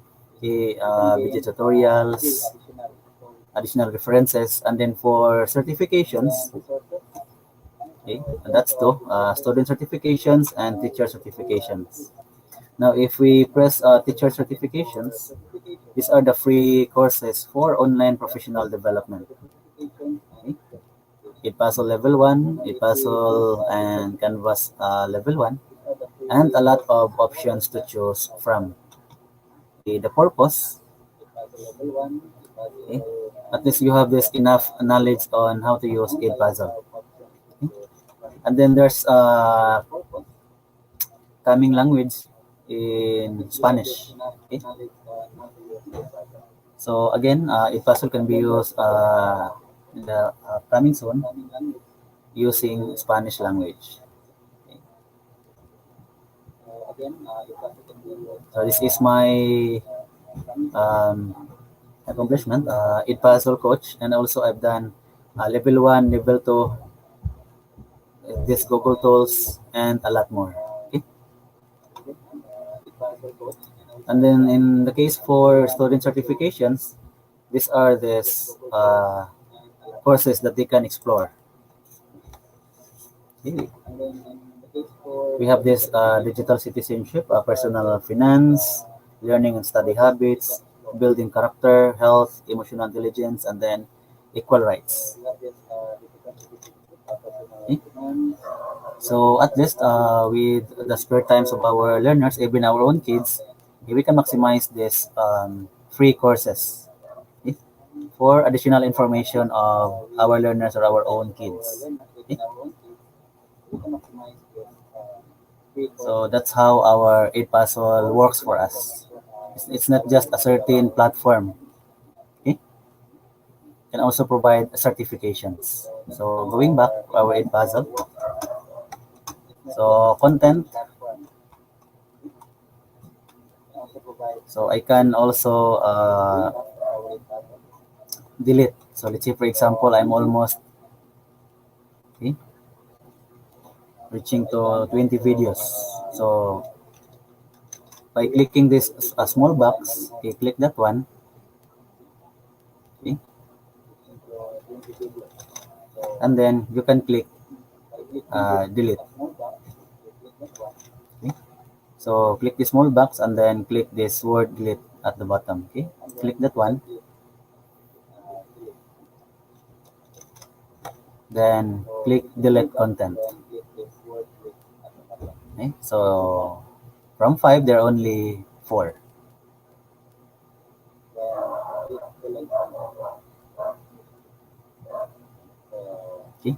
video tutorials, additional references, and then for certifications, okay, and that's two, student certifications and teacher certifications. Now, if we press teacher certifications, these are the free courses for online professional development. Okay. edpuzzle level 1, edpuzzle and Canvas level 1, and a lot of options to choose from. Okay, the purpose, okay, at least you have this enough knowledge on how to use edpuzzle. Okay. And then there's coming language in Spanish. Okay. So again, edpuzzle can be used in the coming soon using Spanish language. Okay. So this is my um, accomplishment, edpuzzle coach, and also I've done level 1, level 2, this Google tools, and a lot more. Okay. And then in the case for student certifications, these are these courses that they can explore. Okay. We have this digital citizenship, personal finance, learning and study habits, building character, health, emotional intelligence, and then equal rights. Okay. So at least with the spare times of our learners, even our own kids, we can maximize this free courses, okay, for additional information of our learners or our own kids. Okay. So that's how our edpuzzle works for us. It's not just a certain platform. Okay? Can also provide certifications. So going back to our edpuzzle. So content. So I can also delete. So let's say for example, I'm almost, okay, reaching to 20 videos. So by clicking this a small box, okay, click that one. Okay, and then you can click delete. Okay. So click the small box and then click this word delete at the bottom. Okay, click that one. Then click delete content. Okay, so from 5 there are only 4. Okay.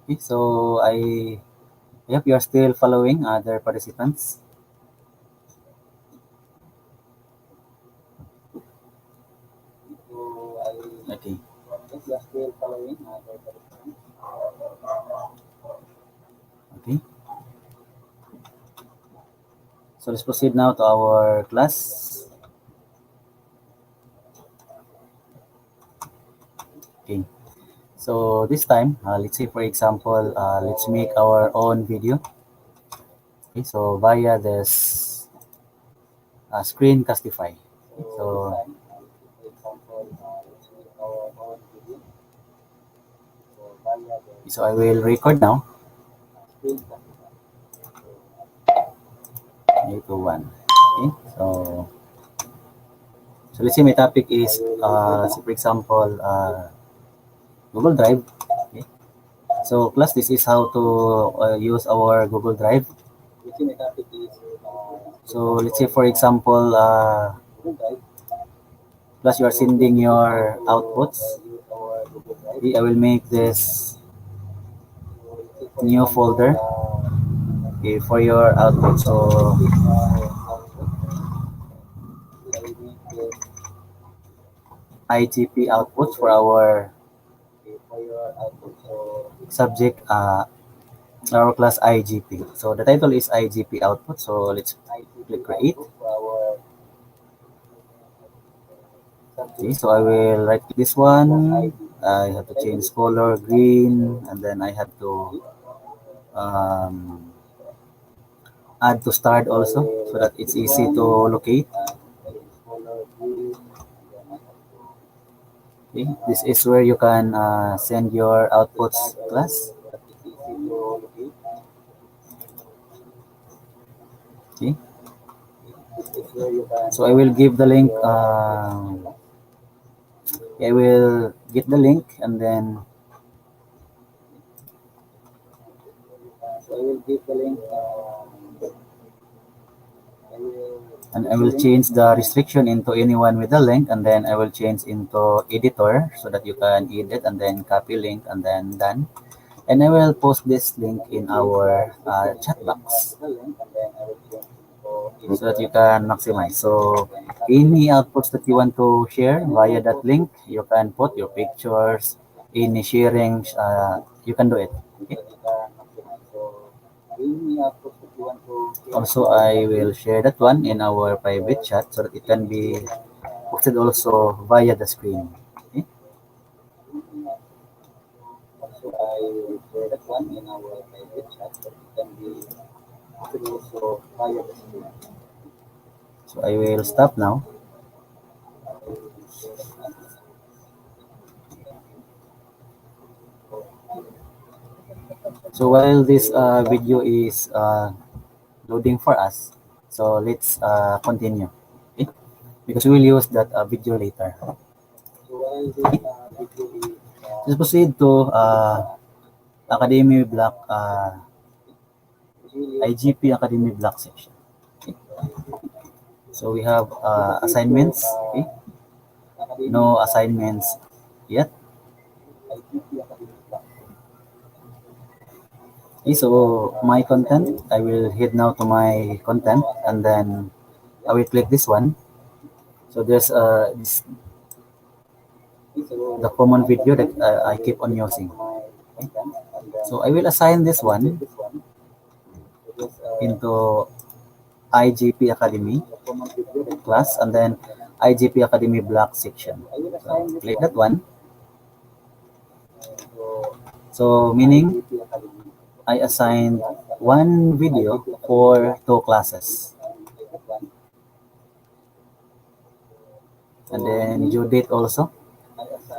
Okay, so I hope you are still following other participants. Okay. Okay. So let's proceed now to our class. Okay. So this time, let's say for example, let's make our own video. Okay. So via this Screencastify. So I will record now. 3, 2, 1. Okay. So let's say my topic is, let's say for example, Google Drive. Okay. So class, this is how to use our Google Drive. So let's say for example, class, you are sending your outputs. Okay, I will make this new folder, okay, for your output. So IGP outputs for our subject, our class IGP. So the title is IGP output. So let's click create. Okay, so I will write this one. I have to change color green, and then I have to um, add to start also so that it's easy to locate. Okay, this is where you can send your outputs class. Okay, so I will give the link. I will get the link and then I will change the restriction into anyone with the link, and then I will change into editor so that you can edit and then copy link and then done. And I will post this link in our chat box so that you can maximize. So any outputs that you want to share via that link, you can put your pictures, any sharing, you can do it. Okay. Also, I will share that one in our private chat so that it can be posted also via the screen. Okay? So I share that one in our private chat, but it can be posted also via the screen. So I will stop now. So while this video is loading for us, so let's continue. Okay? Because we will use that video later. Okay? Let's proceed to Academy Block, IGP Academy Block section. Okay? So we have assignments. Okay? No assignments yet. Okay, so my content, I will head now to my content and then I will click this one. So there's the common video that I keep on using. Okay. So I will assign this one into IGP Academy class and then IGP Academy block section. So click that one. So meaning I assigned one video for two classes. And then due date also.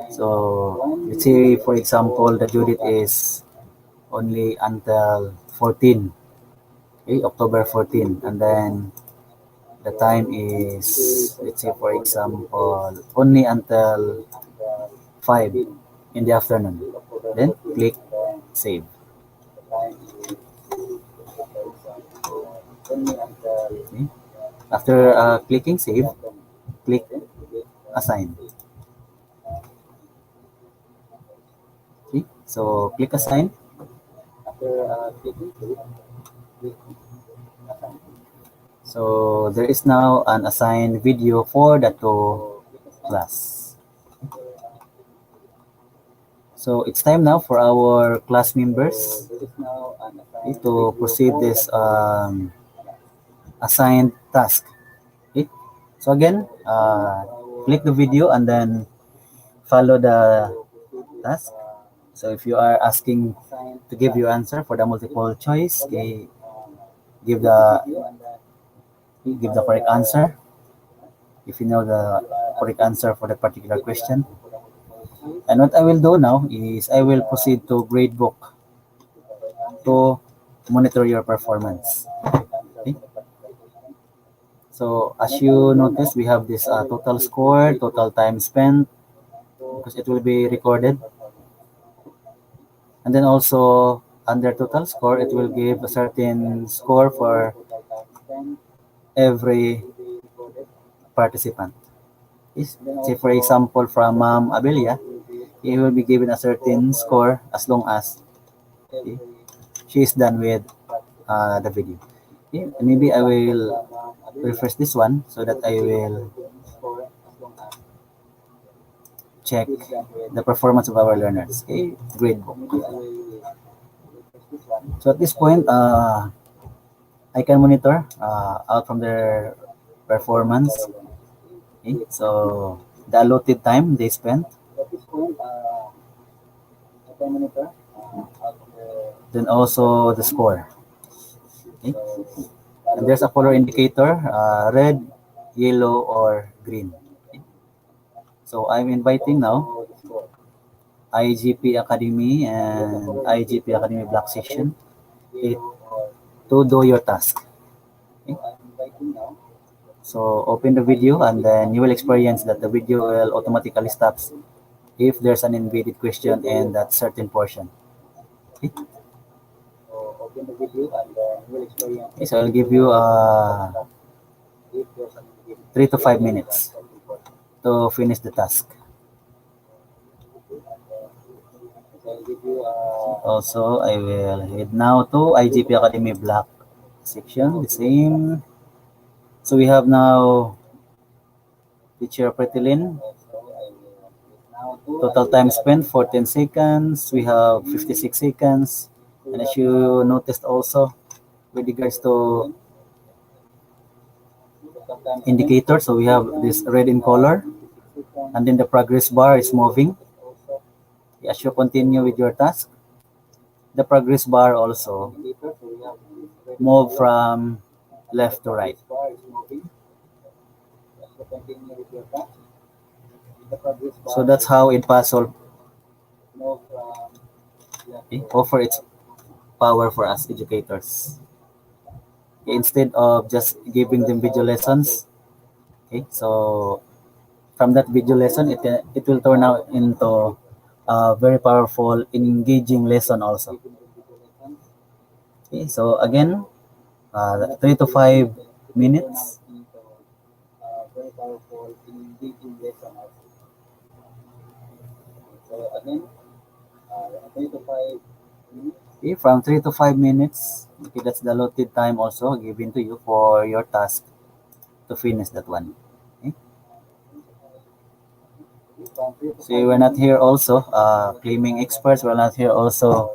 So let's say for example the due date is only until 14, okay, October 14, and then the time is, let's say for example, only until 5 in the afternoon. Then click save. Okay. After clicking save, click assign. Okay. So click assign. So there is now an assigned video for the two class. So it's time now for our class members to proceed this assigned task. Okay. So again, click the video and then follow the task. So if you are asking to give your answer for the multiple choice, okay, give the correct answer. If you know the correct answer for that particular question. And what I will do now is I will proceed to gradebook to monitor your performance. Okay. So as you notice, we have this total score, total time spent, because it will be recorded. And then also under total score, it will give a certain score for every participant. Say for example, from Abelia, he will be given a certain score as long as she is done with the video. Okay. Maybe I will refresh this one so that I will check the performance of our learners. Okay, gradebook. So at this point, I can monitor out from their performance. Okay, so the allotted time they spent. Then also the score. Okay. And there's a color indicator, red, yellow, or green. Okay. So I'm inviting now IGP Academy and IGP Academy Block Section to do your task. Okay. So open the video and then you will experience that the video will automatically stops if there's an embedded question in that certain portion. Okay. Okay, so I'll give you 3 to 5 minutes to finish the task. Also, I will head now to IGP Academy Block section, the same. So we have now teacher Pretilin. Total time spent 14 seconds. We have 56 seconds. And as you noticed also, with regards to indicator. So we have this red in color, and then the progress bar is moving. As you continue with your task, the progress bar also move from left to right. So that's how edpuzzle offer its power for us educators. Instead of just giving them video lessons, okay, so from that video lesson, it will turn out into a very powerful, engaging lesson also. Okay, so again, 3 to 5 minutes. Okay, from 3 to 5 minutes. Okay, that's the allotted time also given to you for your task to finish that one. Okay. So we're not here also claiming experts. We're not here also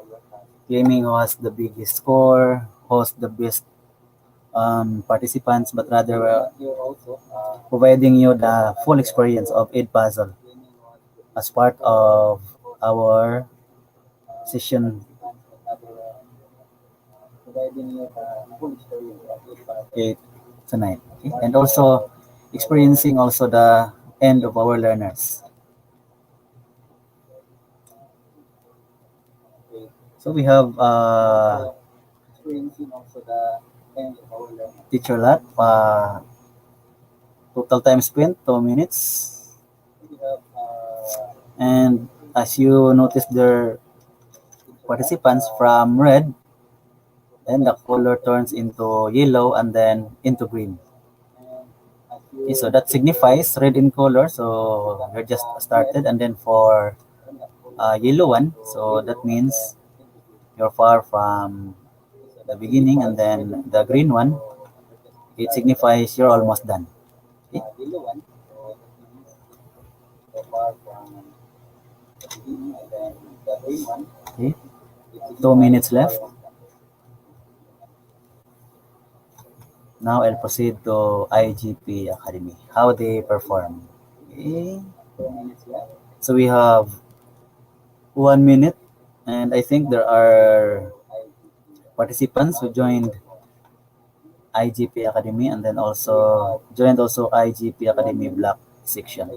claiming who has the biggest score, who's the best participants, but rather providing you the full experience of edpuzzle as part of our session okay, tonight. Okay? And also experiencing also the end of our learners. So we have teacher lot. Total time spent 2 minutes. And as you notice, their participants from red, then the color turns into yellow and then into green. Okay, so that signifies red in color. So you're just started, and then for yellow one, so that means you're far from the beginning, and then the green one, it signifies you're almost done. Okay. Okay. 2 minutes left. Now I'll proceed to IGP Academy. How they perform. Okay. So we have 1 minute, and I think there are participants who joined IGP Academy and then also joined also IGP Academy Block section.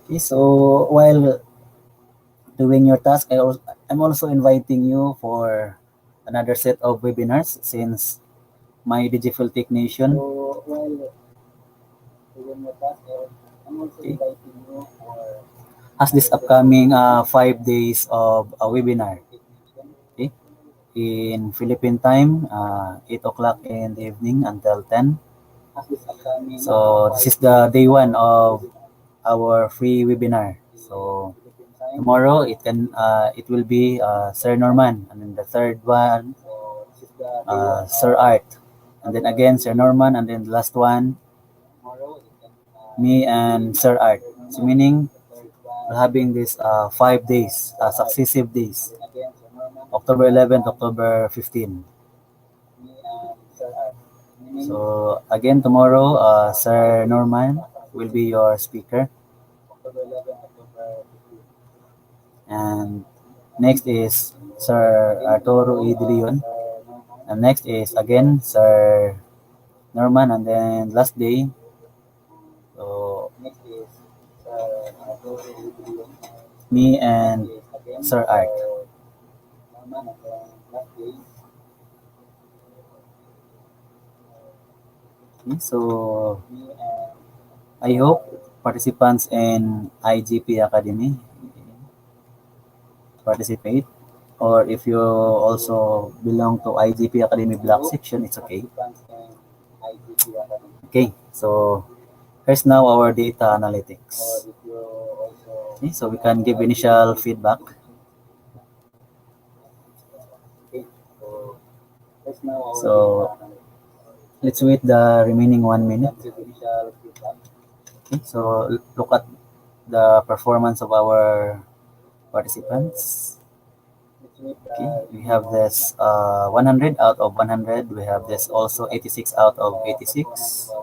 Okay, so while doing your task, I'm also inviting you for another set of webinars since my digital technician okay, has this upcoming 5 days of a webinar. Okay, in Philippine time, 8 o'clock in the evening until 10. So this is the day one of our free webinar. So tomorrow it will be Sir Norman, and then the third one Sir Art, and then again Sir Norman, and then the last one me and Sir Art. So meaning we're having this 5 days, successive days, October 11th, October 15th. So again tomorrow, Sir Norman will be your speaker. And next is Sir Arturo E. De Leon. And next is again Sir Norman, and then last day, so me and Sir Art. Okay, so I hope participants in IGP Academy participate, or if you also belong to IGP Academy Block section, it's okay. Okay, so here's now our data analytics. Okay, so we can give initial feedback. So let's wait the remaining 1 minute. Okay, so look at the performance of our participants. Okay, we have this 100 out of 100. We have this also 86 out of 86.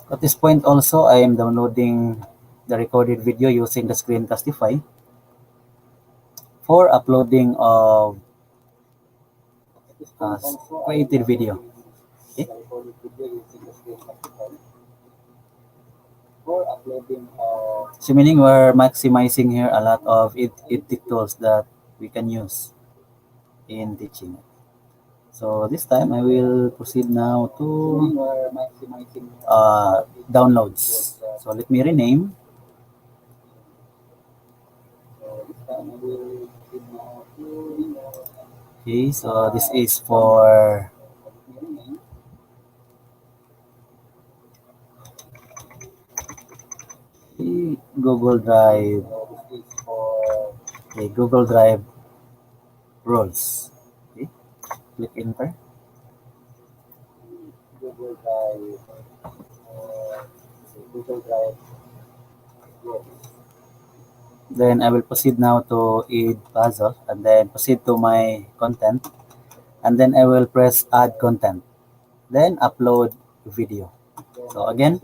At this point also, I am downloading the recorded video using the Screencastify for uploading of uh, created video. Okay? So meaning we're maximizing here a lot of edit tools that we can use in teaching. So this time I will proceed now to downloads. So let me rename. Okay, so this is for Google Drive. Okay, Google Drive rules. Okay, click enter. Then I will proceed now to edpuzzle and then proceed to my content and then I will press add content. Then upload video. So again,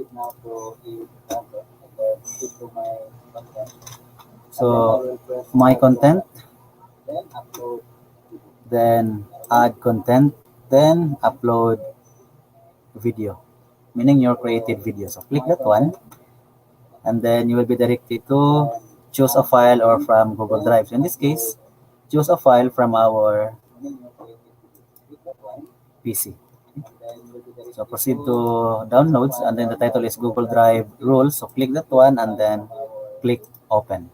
so my content, then add content, then upload video, meaning your created video. So click that one, and then you will be directed to choose a file or from Google Drive. So in this case, choose a file from our PC. So proceed to downloads, and then the title is Google Drive rules. So click that one, and then click open.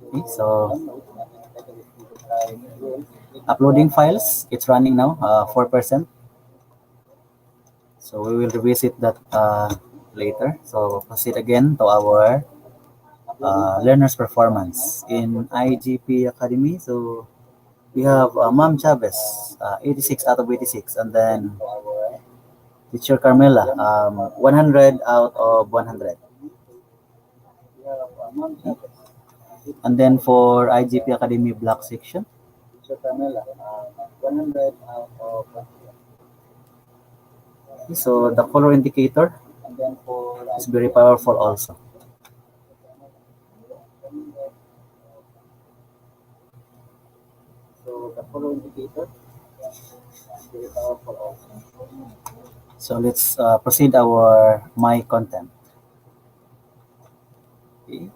Okay, so uploading files, it's running now, 4%. So we will revisit that later. So proceed again to our learners performance in IGP Academy. So we have Ma'am Chavez, 86 out of 86, and then Teacher Carmela, 100 out of 100. And then for IGP Academy block section, so the color indicator is very powerful also. So let's proceed our my content. Okay.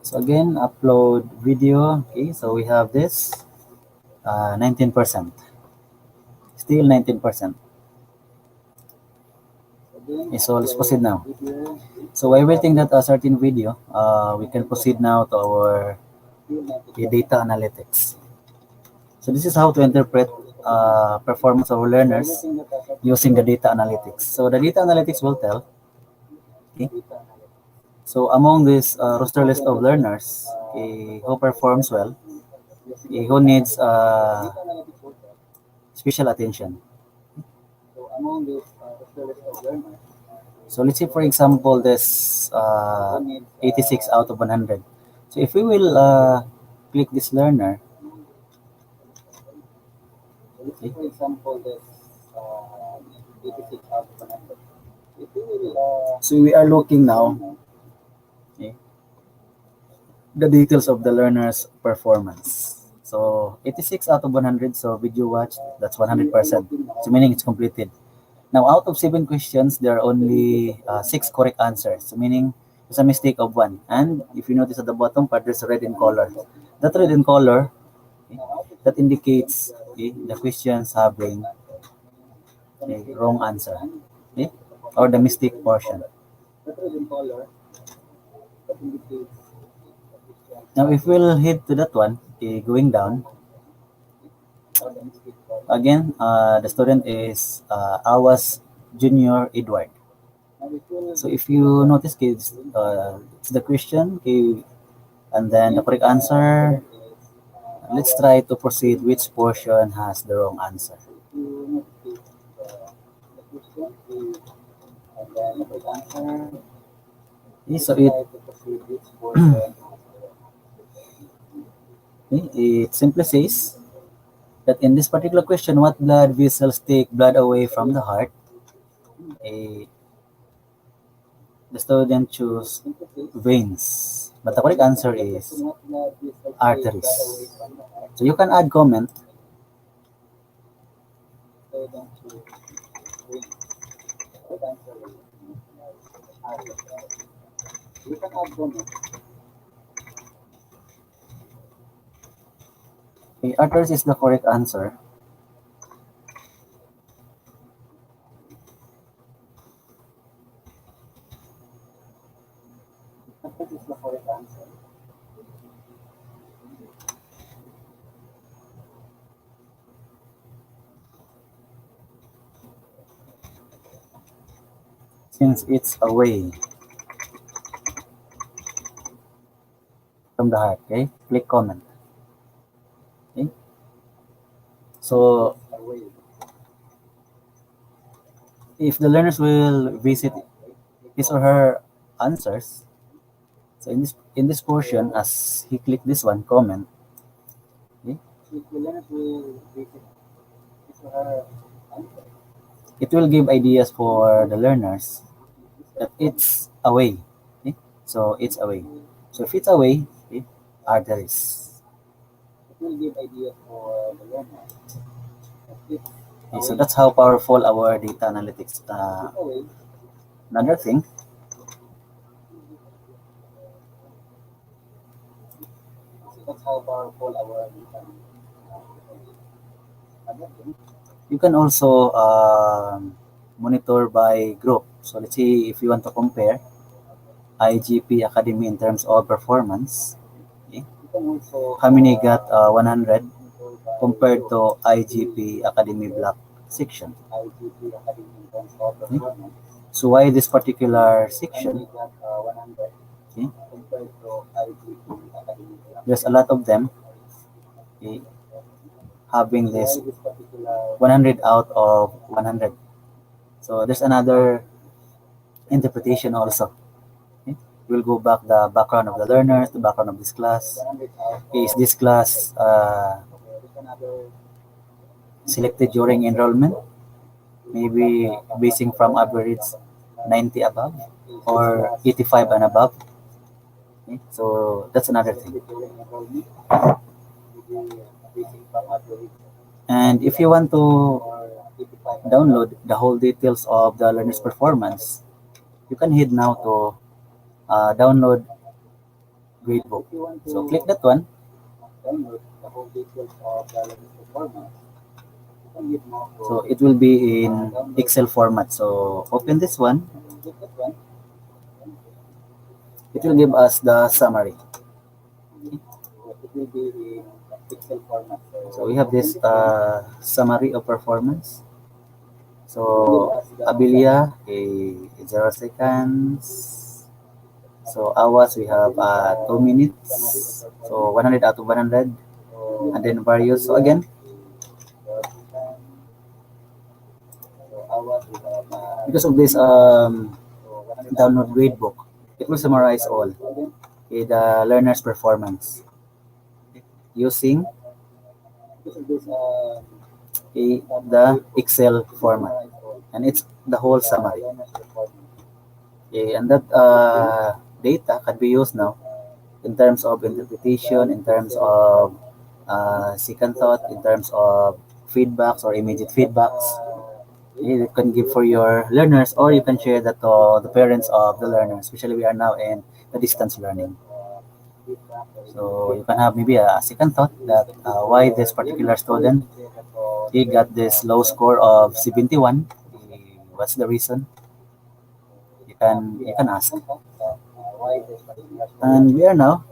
So again, upload video. Okay, so we have this 19%. Still 19%. Okay, so let's proceed now. So while waiting that a certain video, we can proceed now to our data analytics. So this is how to interpret performance of learners using the data analytics. So the data analytics will tell, okay, so among this roster list of learners, okay, who performs well, okay, who needs special attention. So let's say, for example, this 86 out of 100. So if we will click this learner, okay, So we are looking now, okay, the details of the learner's performance. So 86 out of 100, so video watched, that's 100%. So meaning it's completed. Now out of 7 questions, there are only 6 correct answers. So meaning there's a mistake of 1. And if you notice at the bottom part, there's red in color. That red in color, okay, that indicates, okay, the questions having a wrong answer, okay, or the mistake portion. Now if we'll head to that one, okay, going down, again, the student is Awas Junior Edward. So if you notice, kids, it's the question, okay, and then the correct answer. Let's try to proceed which portion has the wrong answer. Okay, so it simply says that in this particular question, what blood vessels take blood away from the heart? A, the student choose veins, but the correct answer is arteries. So you can add comment. Okay, arteries is the correct answer. Since it's away from the heart, okay? Click comment. Okay? So if the learners will visit his or her answers, so in this portion, as he click this one, comment, okay? It will give ideas for the learners that it's away. Okay? So it's away. So if it's away, okay, arteries. Okay, so that's how powerful our data analytics. Another thing, you can also monitor by group. So let's say if you want to compare IGP Academy in terms of performance, okay, how many got 100 compared to IGP Academy Block section. Okay. So why this particular section? Okay. There's a lot of them, okay, having this 100 out of 100. So there's another interpretation also. Okay. We'll go back the background of the learners, the background of this class. Okay, is this class selected during enrollment? Maybe basing from average 90 above or 85 and above. Okay, so that's another thing. And if you want to download the whole details of the learner's performance, you can head now to download gradebook. So click that one. So it will be in Excel format. So open this one. It will give us the summary. So we have this summary of performance. So Abilia, 0 seconds. So Awas, we have 2 minutes. So 100 out of 100. And then various. So again, because of this download gradebook, it will summarize all the learner's performance using the Excel format. and it's the whole summary. Okay, and that data can be used now in terms of interpretation, in terms of second thought, in terms of feedbacks or immediate feedbacks. You can give for your learners, or you can share that to the parents of the learners, especially we are now in the distance learning. So you can have maybe a second thought that why this particular student he got this low score of 71. What's the reason? You can ask. And we are now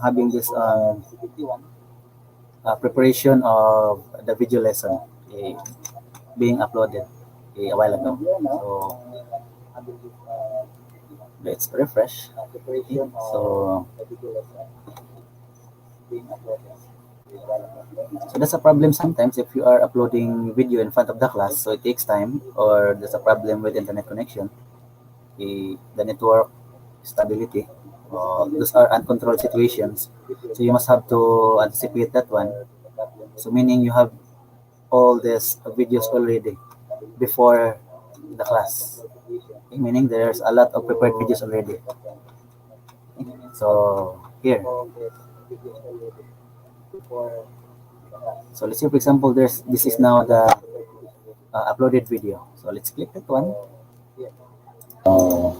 having this preparation of the video lesson being uploaded a while ago. So let's refresh. So so that's a problem sometimes if you are uploading video in front of the class, so it takes time, or there's a problem with internet connection, the network stability. Those are uncontrolled situations, so you must have to anticipate that one. So meaning you have all these videos already before the class. Okay, meaning there's a lot of prepared videos already. So here, so let's say for example, this is now the uploaded video. So let's click that one. Uh,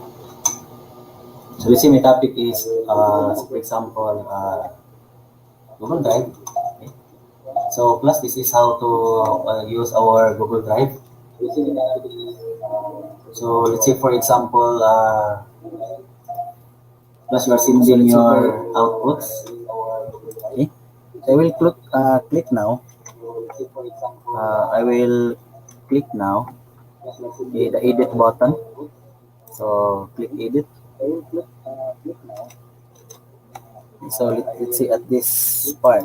so let's say my topic is, for example, Google Drive. Okay. So plus this is how to use our Google Drive. So let's say for example, plus you are sending your outputs. Okay. So I will click now. I will click now the edit button. So click edit. So let's see at this part.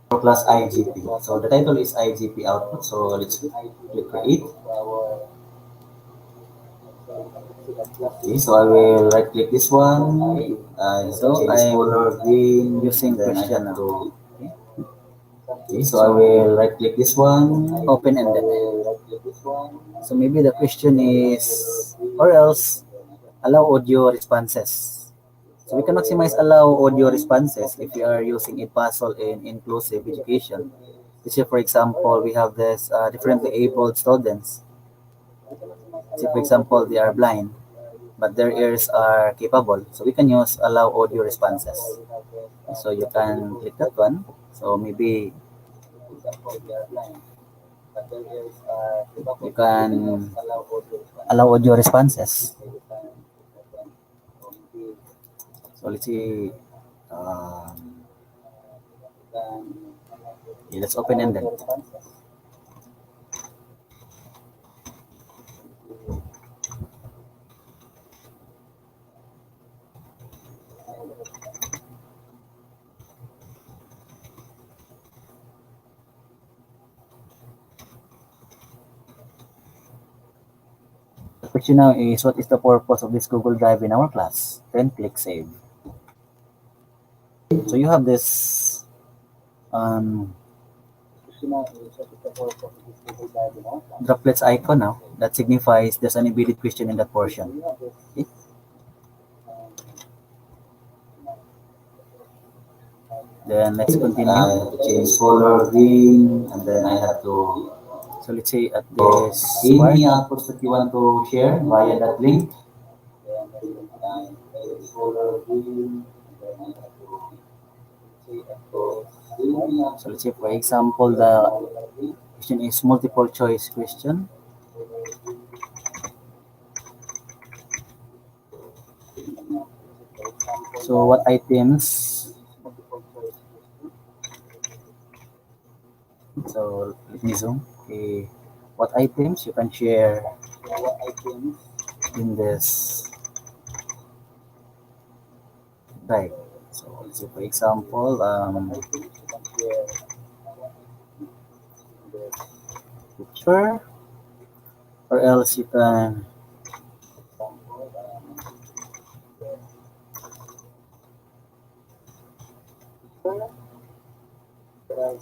Plus IGP. So the title is IGP output. So let's click create. Okay, so I will right click this one. So I will green using question now. Okay, so I will right click this one, open ended. So maybe the question is, or else allow audio responses. So we can maximize allow audio responses if we are using a puzzle in inclusive education. Let's say, for example, we have this differently abled students. Say, for example, they are blind, but their ears are capable. So we can use allow audio responses. So you can click that one. So maybe you can allow audio responses. So let's see. Yeah, let's open ended. The question now is, what is the purpose of this Google Drive in our class? Then click save. So you have this droplets icon now that signifies there's an embedded question in that portion. Okay. Then let's continue. I have to change color green, and then I have to. So let's say at this any outputs that you want to share via that link. So let's say for example the question is multiple choice question. So what items? So let me zoom. Okay, what items you can share in this drive? So let's say for example, picture, or else you can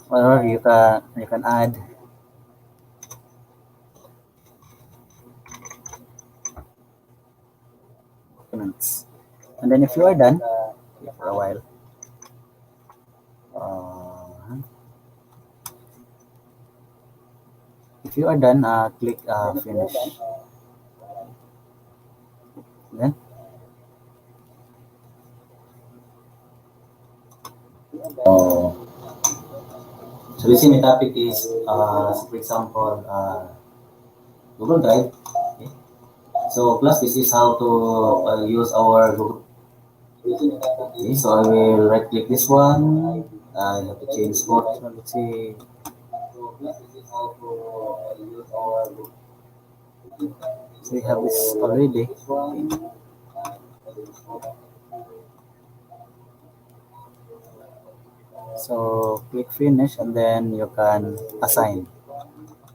or you can add And then if you are done, wait for a while. Uh, if you are done, click finish. Then, oh, so you see my topic is, for example, Google Drive. Okay. So plus this is how to use our Google. Okay, so I will right click this one. I have to change mode. So let's see. So we have this already. So click finish and then you can assign.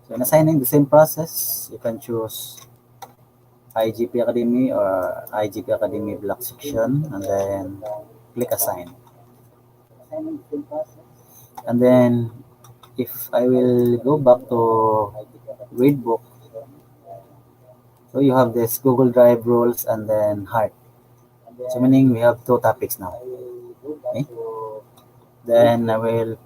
So in assigning the same process, you can choose IGP Academy or IGP Academy block section and then click assign. And then if I will go back to gradebook, so you have this Google Drive rules and then heart. So meaning we have two topics now. Okay? Then I will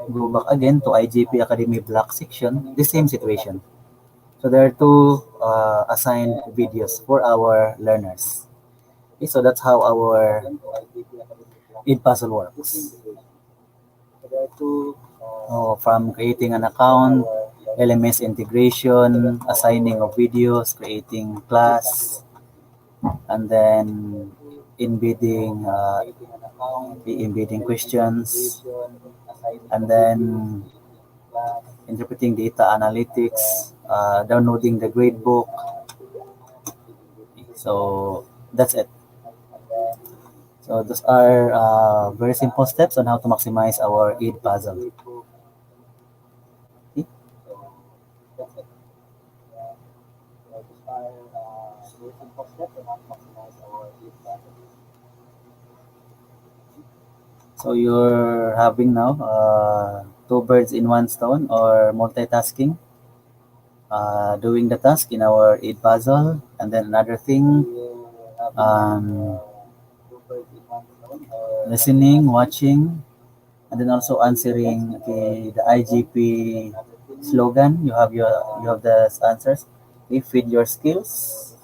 go back again to IGP Academy block section, the same situation. So there are two assigned videos for our learners. Okay, so that's how our edpuzzle works. From creating an account, LMS integration, assigning of videos, creating class, and then embedding embedding questions, and then interpreting data analytics, downloading the gradebook. So that's it. So those are very simple steps on how to maximize our ED puzzle. Okay? So you're having now two birds in one stone or multitasking, doing the task in our ED puzzle, and then another thing, um, listening, watching, and then also answering the IGP slogan. You have the answers. Okay, feed your skills.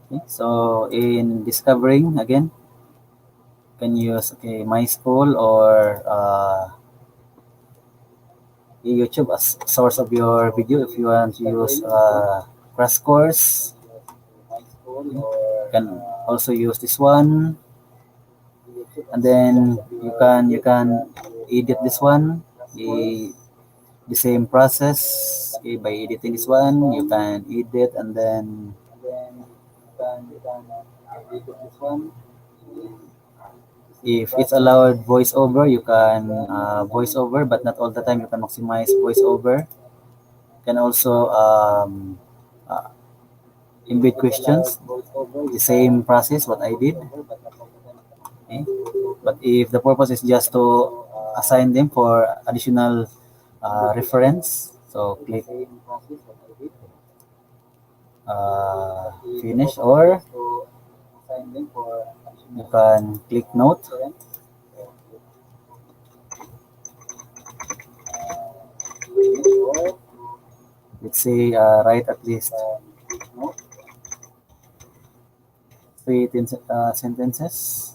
Okay, so in discovering again, can use my school or YouTube as source of your video if you want to use crash course. You can also use this one, and then you can edit this one. The same process. Okay, by editing this one, you can edit and then if it's allowed voiceover, you can voiceover, but not all the time you can maximize voiceover. You can also uh, embed questions, the same process what I did. Okay? But if the purpose is just to assign them for additional reference, so click finish or you can click note. Let's say write at least three sentences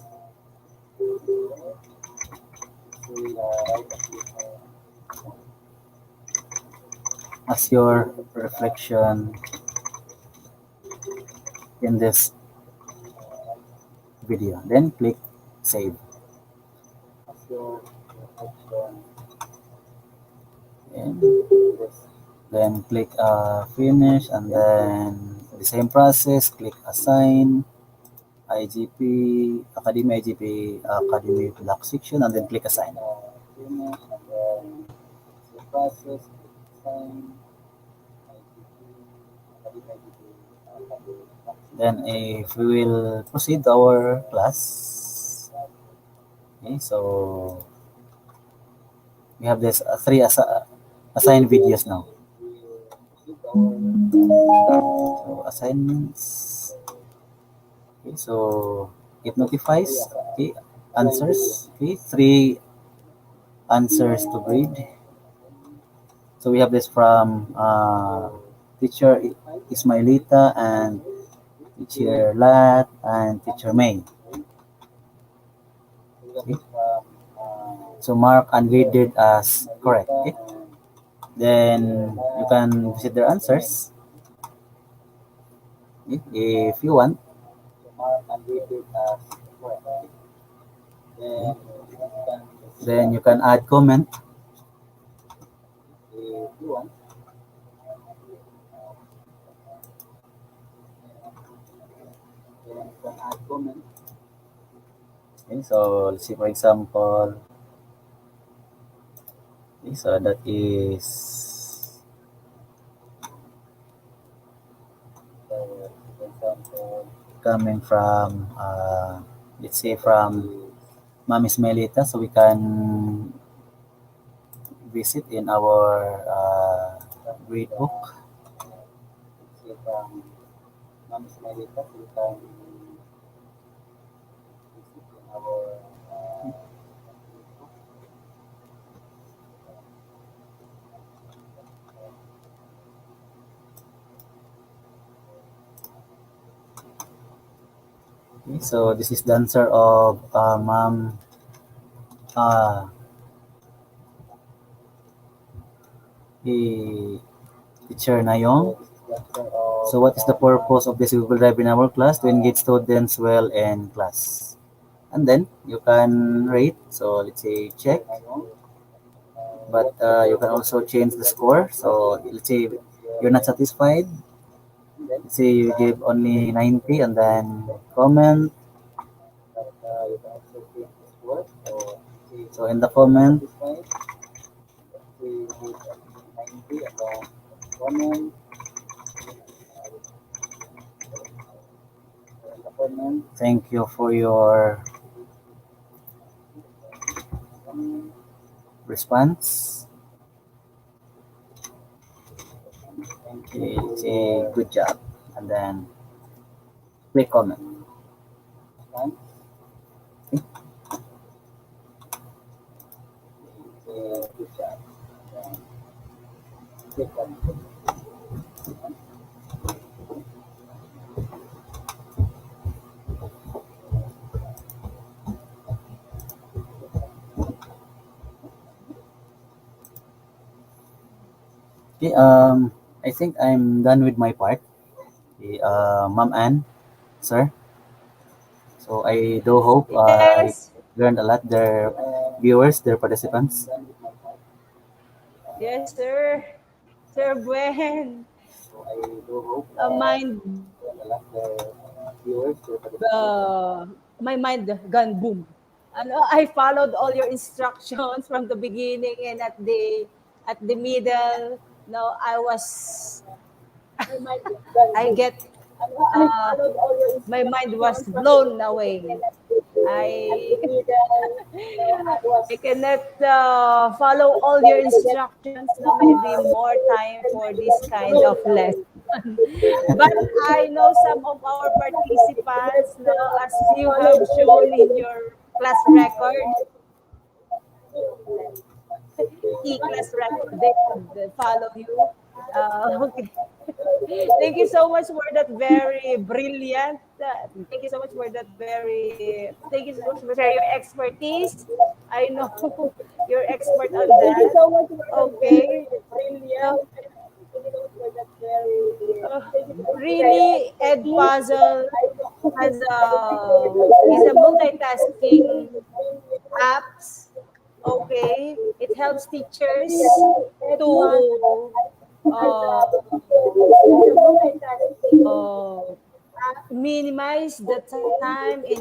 as your reflection in this video. Then click save. And then click finish and then the same process, click assign IGP Academy block section and then click assign. Then if we will proceed to our class, okay, so we have this three assigned videos now. So assignments, okay, so it notifies, okay, answers, okay, three answers to grade. So we have this from teacher Ismailita and teacher Lat and teacher May. Okay. So mark ungraded as correct. Okay. Then you can visit their answers, okay, if you want. Then you can add comment. Okay, so let's see for example. Okay, so that is coming from let's say from Ma'am Ismailita, so we can visit in our grade book. Okay, so this is the answer of Ma'am uh, the teacher Nayong. So what is the purpose of this Google Drive in our class? To engage students well in class. And then you can rate. So let's say check, but you can also change the score. So let's say you're not satisfied. Let's say you give only 90 and then comment. So in the comment, thank you for your response. Okay, say good job and then click comment. Okay, I think I'm done with my part. Okay, Ma'am Ann, sir. So I do hope I Yes, learned a lot. Their viewers, their participants. yes, sir. Sir Buen, my mind gone boom. Ano, I followed all your instructions from the beginning and at the middle. No, I get uh, my mind was blown away. I I cannot follow all your instructions. No, maybe more time for this kind of lesson. But I know some of our participants, no, as you have shown in your class record, e-class record, they follow you. Okay. Thank you so much for that very brilliant. Thank you so much for that very. Thank you so much for sharing your expertise. I know you're expert on that. Okay. So, uh, really, Edpuzzle is a multitasking apps. Okay, it helps teachers to uh, uh, minimize the time in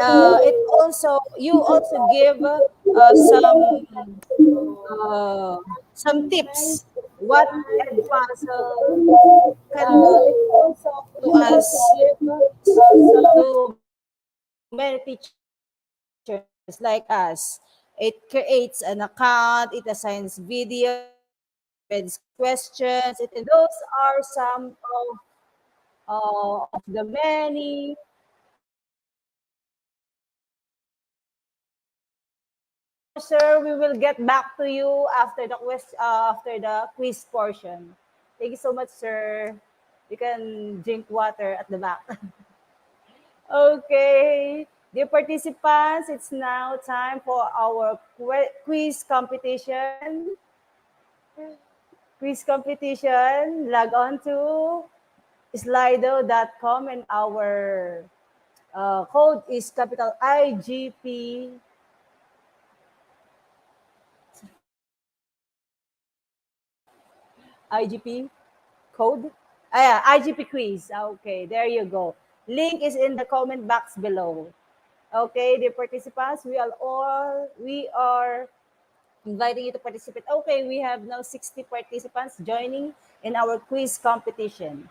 it also you also give some tips what edpuzzle can do to us, to many teachers like us. It creates an account, it assigns videos, it spreads questions, and those are some of the many so, sir, we will get back to you after the after the quiz portion. Thank you so much, sir. You can drink water at the back. Okay. Dear participants, it's now time for our quiz competition. Quiz competition. Log on to slido.com and our code is capital IGP IGP code. IGP quiz. Okay, there you go. Link is in the comment box below. Okay, dear participants, we are inviting you to participate. Okay, we have now 60 participants joining in our quiz competition.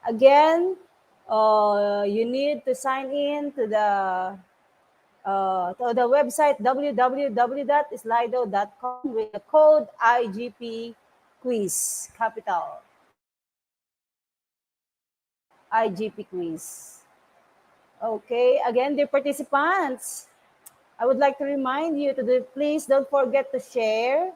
Again, you need to sign in to the website www.slido.com with the code IGP quiz, capital IGP quiz. Okay, again, dear participants, I would like to remind you to please don't forget to share,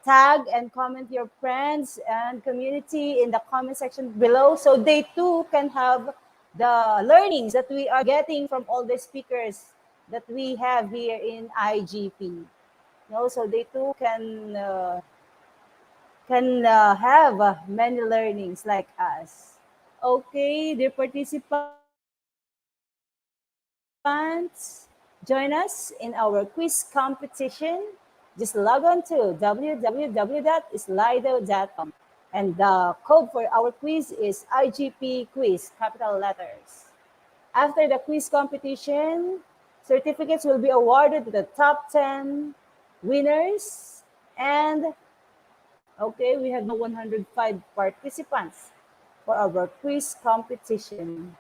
tag, and comment your friends and community in the comment section below so they too can have the learnings that we are getting from all the speakers that we have here in IGP. So they too can have many learnings like us. Okay, dear participants, join us in our quiz competition. Just log on to www.slido.com. And the code for our quiz is IGP quiz, capital letters. After the quiz competition, certificates will be awarded to the top 10 winners. And okay, we have now 105 participants for our quiz competition.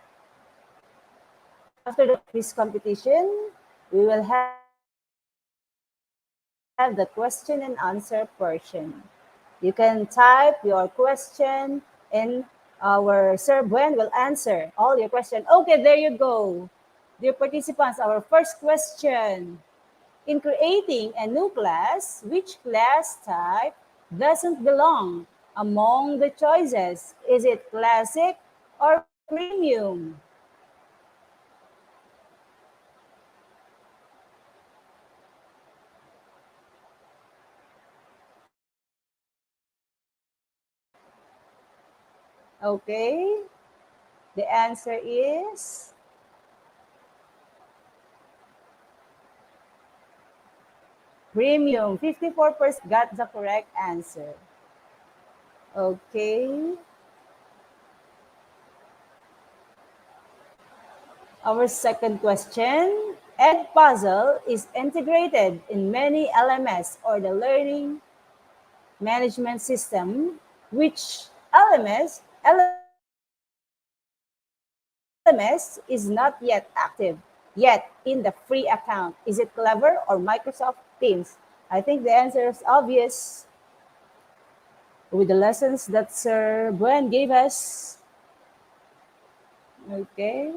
After the quiz competition, we will have the question and answer portion. You can type your question and our Sir Buen will answer all your questions. Okay, there you go. Dear participants, our first question. In creating a new class, which class type doesn't belong among the choices? Is it classic or premium? Okay, the answer is premium. 54% got the correct answer. Okay. Our second question. Edpuzzle is integrated in many LMS or the learning management system. Which LMS is not yet active yet in the free account? Is it Clever or Microsoft Teams? I think the answer is obvious with the lessons that Sir Buen gave us. Okay.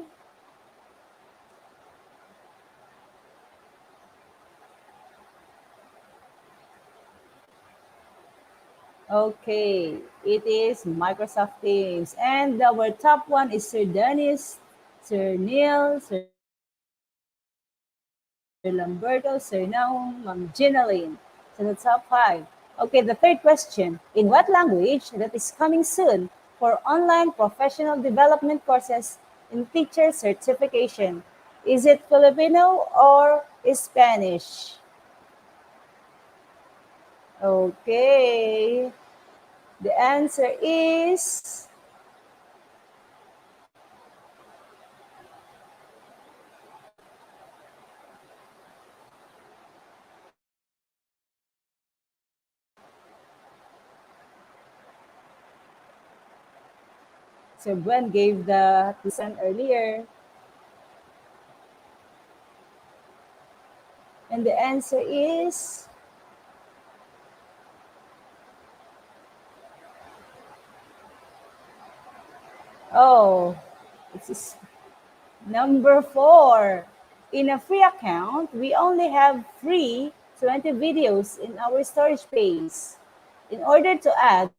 Okay, it is Microsoft Teams. And our top one is Sir Dennis, Sir Neil, Sir Lamberto, Sir Nahum, Ma'am Ginaline. So the top five. Okay, the third question. In what language that is coming soon for online professional development courses in teacher certification? Is it Filipino or Spanish? Okay, the answer is So Gwen gave the lesson earlier. And the answer is, oh, it's number 4. In a free account, we only have free 20 videos in our storage space. In order to add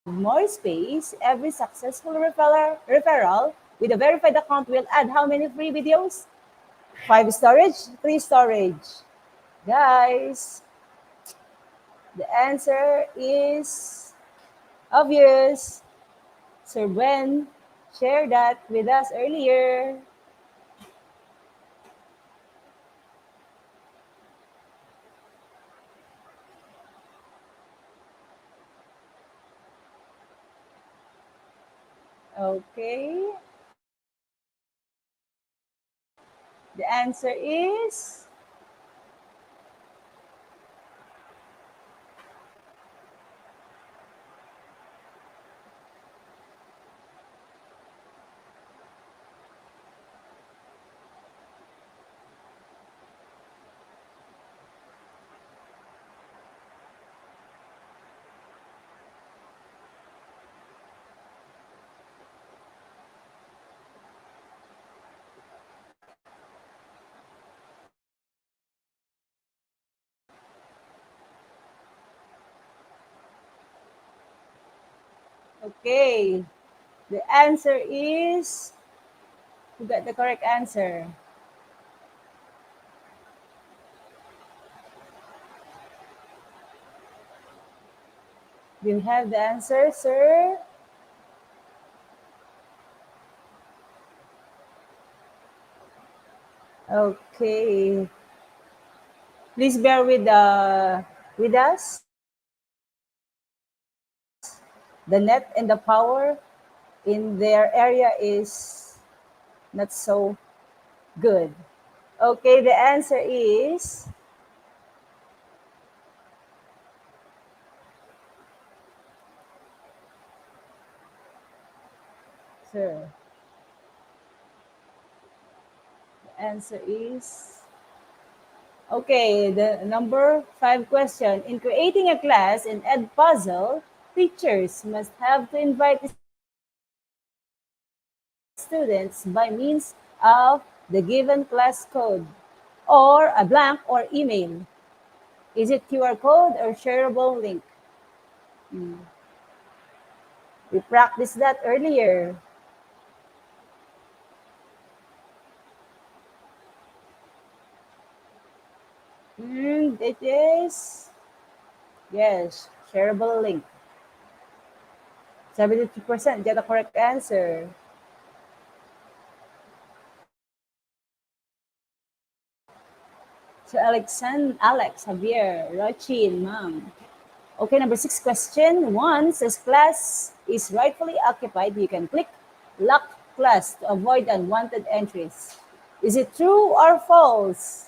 more space, every successful referral with a verified account will add how many free videos? 5 storage, 3 storage. Guys, the answer is obvious. Sir Ben shared that with us earlier. Okay. The answer is okay. The answer is, who got the correct answer? Do you have the answer, sir? Okay. Please bear with us. The net and the power in their area is not so good. Okay, the answer is, sir. The answer is, okay, the number 5 question. In creating a class in edpuzzle, teachers must have to invite students by means of the given class code or a blank or email. Is it QR code or shareable link? We practiced that earlier. It is, yes, shareable link. 72% get the correct answer. So Alex, Javier, Rochin, ma'am. Okay, number 6 question. Once this class is rightfully occupied, you can click lock class to avoid unwanted entries. Is it true or false?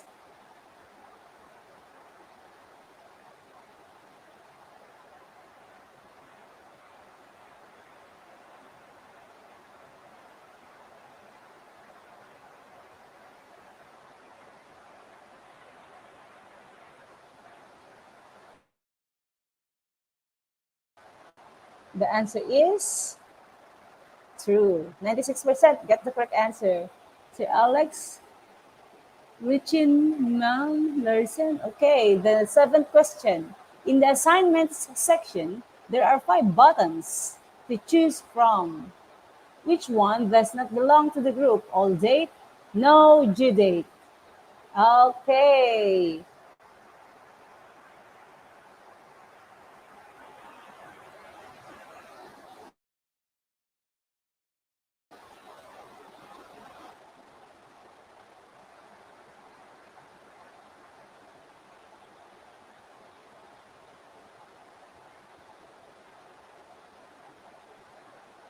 The answer is true. 96% get the correct answer. So Alex, Richin, Ma'am, Larson. Okay, the 7th question. In the assignments section, there are 5 buttons to choose from. Which one does not belong to the group? All date? No due date. Okay.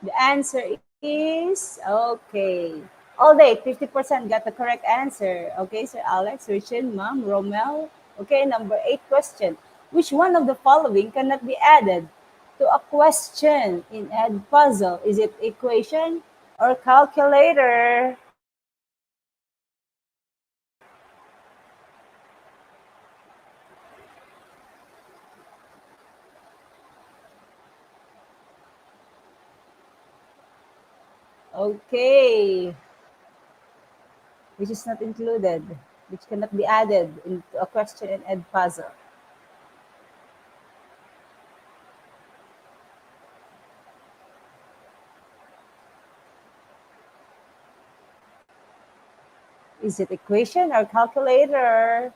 The answer is okay. All day, 50% got the correct answer. Okay, so Alex, Richard, Mom, Romel. Okay, number 8 question. Which one of the following cannot be added to a question in edpuzzle? Is it equation or calculator? Okay, which is not included, which cannot be added into a question in edpuzzle. Is it equation or calculator?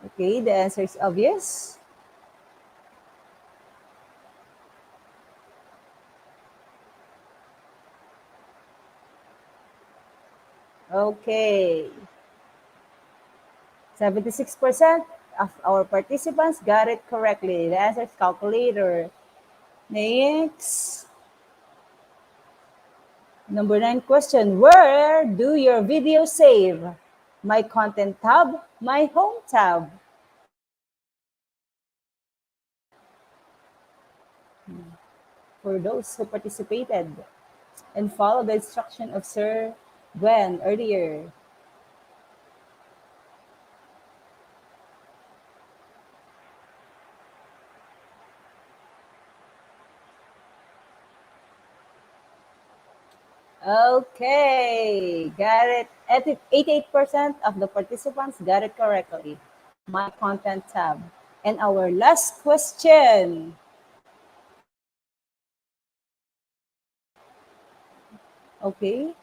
Okay, the answer is obvious. Okay. 76% of our participants got it correctly. The answer is calculator. Next. Number 9 question. Where do your videos save? My content tab, my home tab. For those who participated and follow the instruction of Sir Gwen earlier. Okay, got it. 88% of the participants got it correctly. My content tab. And our last question. Okay,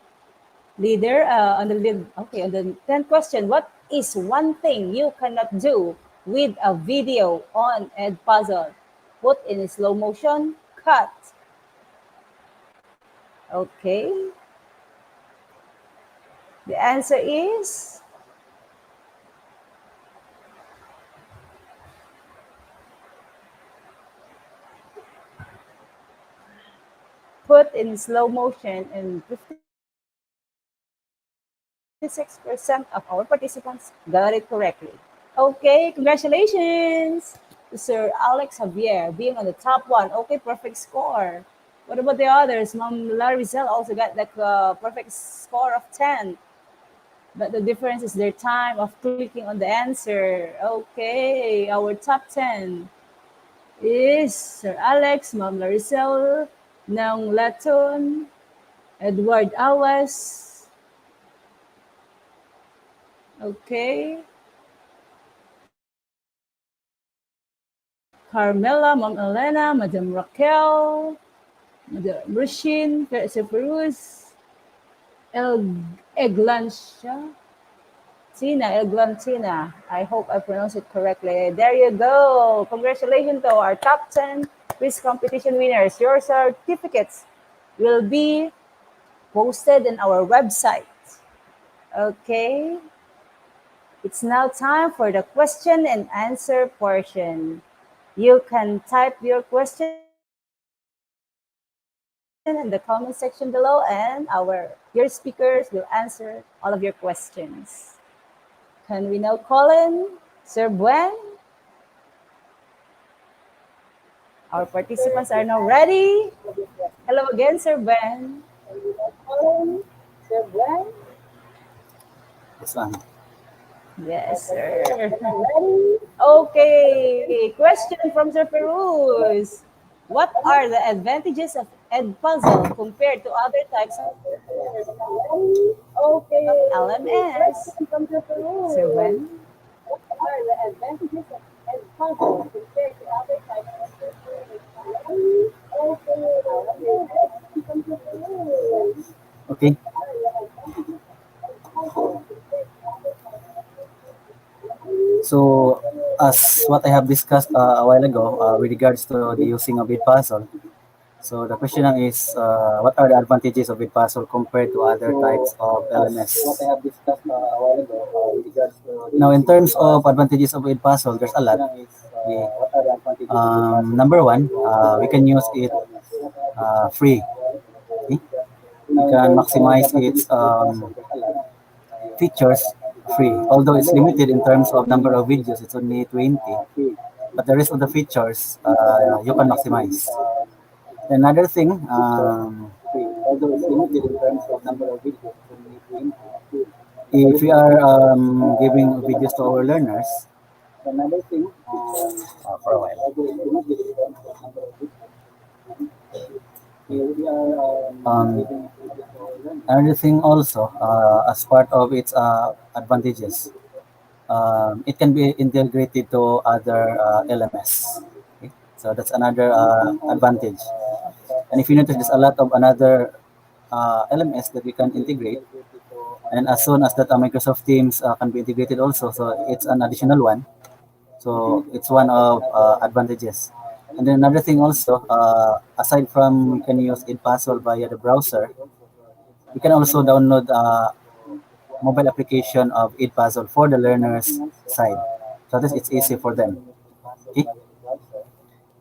leader, on the lead. Okay, on the 10th question, what is one thing you cannot do with a video on edpuzzle? Put in slow motion, cut. Okay, the answer is put in slow motion, and 56% of our participants got it correctly. Okay, congratulations to Sir Alex Javier being on the top one. Okay, perfect score. What about the others? Mom Laricel also got the perfect score of 10. But the difference is their time of clicking on the answer. Okay, our top 10 is Sir Alex, Mom Laricel, Nang Laton, Edward Awas. Okay. Carmela, Mom Elena, Madam Raquel, Madam Rushin, Sir Peruz, Eglancia, Eglantina. I hope I pronounced it correctly. There you go. Congratulations to our top 10 quiz competition winners. Your certificates will be posted in our website. Okay. It's now time for the question and answer portion. You can type your question in the comment section below, and your speakers will answer all of your questions. Can we now call in Sir Buen? Our participants are now ready. Hello again, Sir Buen. Can we now call in Sir Buen? Yes, ma'am. Yes, sir. Okay, question from Sir Peruz. What are the advantages of edpuzzle compared to other types of LMS? Sir Gwen? What are the advantages of edpuzzle compared to other types of Okay. So, as what I have discussed a while ago with regards to the using of edpuzzle, so the question is, what are the advantages of edpuzzle compared to other types of LMS? Now, in terms of advantages of edpuzzle, there's a lot. Okay. Number one, we can use it free. Okay? We can maximize its features free. Although it's limited in terms of number of videos, it's only 20. but the rest of the features you can maximize. Another thing, although it's limited in terms of number of videos, if we are giving videos to our learners, another thing, for a while. Another thing also, as part of its advantages, it can be integrated to other LMS. Okay? So that's another advantage. And if you notice, there's a lot of another LMS that we can integrate. And as soon as that Microsoft Teams can be integrated also, so it's an additional one. So it's one of advantages. And then another thing also, aside from we can use edpuzzle via the browser, we can also download mobile application of edpuzzle for the learners side. So that it's easy for them. Okay?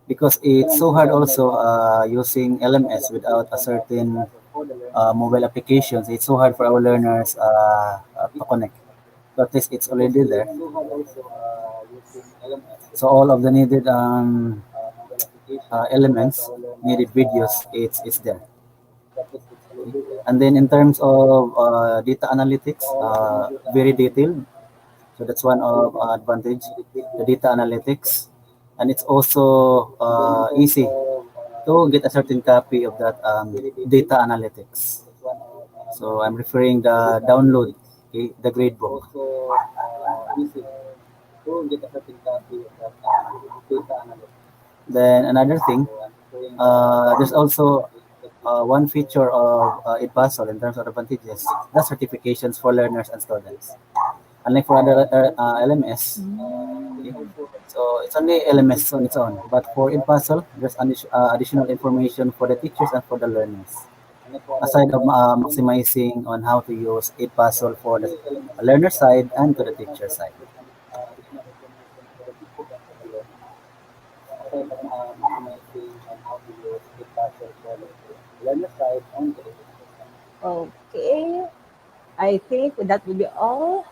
Because it's so hard also using LMS without a certain mobile applications. It's so hard for our learners to connect. But at least it's already there. So all of the needed elements, needed videos, it's there. And then in terms of data analytics, very detailed. So that's one of advantage, the data analytics, and it's also easy to get a certain copy of that data analytics. So I'm referring the download, okay, the gradebook. Then another thing, there's also one feature of edpuzzle in terms of advantages, the certifications for learners and students. Unlike for other LMS, okay, so it's only LMS on its own. But for edpuzzle, there's additional information for the teachers and for the learners. Aside of maximizing on how to use edpuzzle for the learner side and to the teacher side. Okay, I think that will be all.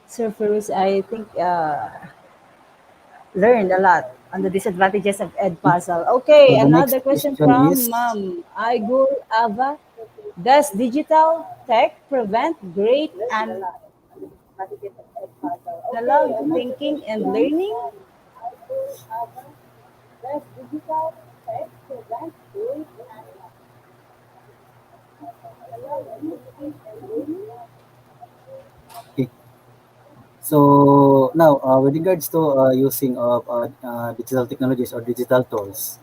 Sir Firuz, I think learned a lot on the disadvantages of Ed Okay. Puzzle. So Okay, the next another question question from is, Igul Ava. Does digital tech prevent great analog thinking and learning? okay. So now, with regards to using of digital technologies or digital tools,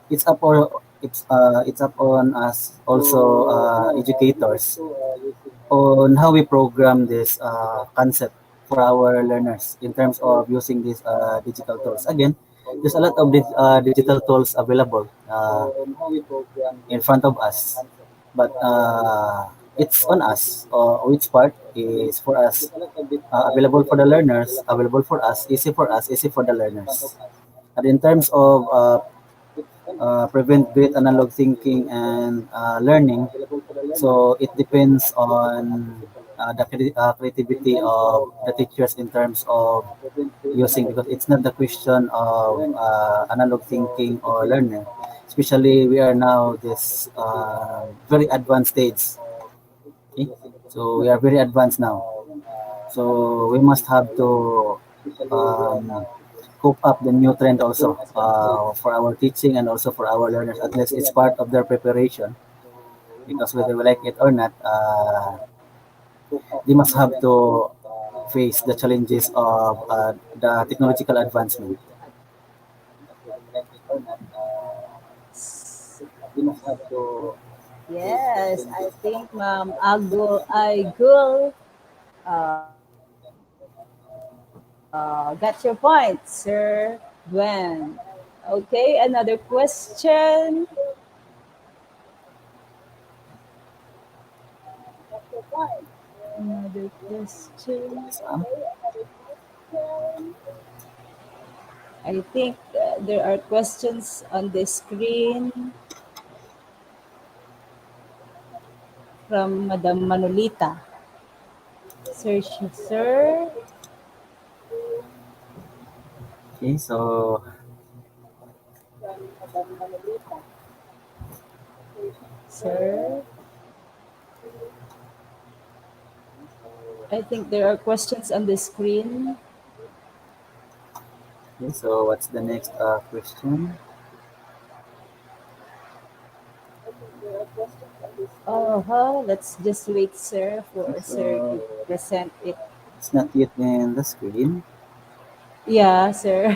it's up or it's up on us also educators on how we program this concept for our learners in terms of using these digital tools. Again, there's a lot of digital tools available in front of us, but it's on us. Which part is for us available for the learners, available for us, easy for the learners. And in terms of prevent great analog thinking and learning. So it depends on the creativity of the teachers in terms of using, because it's not the question of analog thinking or learning. Especially we are now this very advanced stage. Okay? So we are very advanced now. So we must have to cope up the new trend also for our teaching and also for our learners. At least it's part of their preparation, because whether we like it or not, they must have to face the challenges of the technological advancement. Yes, I think Igul got your point, Sir Gwen. Okay, another question. Another question. Yes, I think there are questions on the screen from Madam Manolita. Sir. Okay, so Sir, I think there are questions on the screen. what's the next question? Let's just wait, sir, for sir So to present it. it's not yet in the screen. Yeah, sir.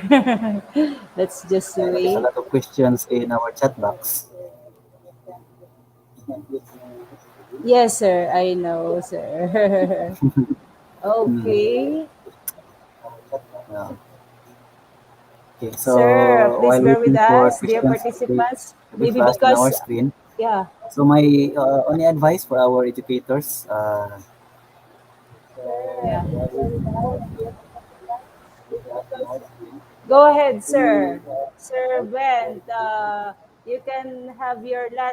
Let's just There's a wait. lot of questions in our chat box. Yes, sir. I know, sir. Hmm. Okay. Yeah. Okay, Sir, so please while bear with waiting for us, dear questions participants. to be Maybe flashed in our because, screen, yeah, so my only advice for our educators, yeah. Go ahead, sir. Sir Ben, you can have your okay,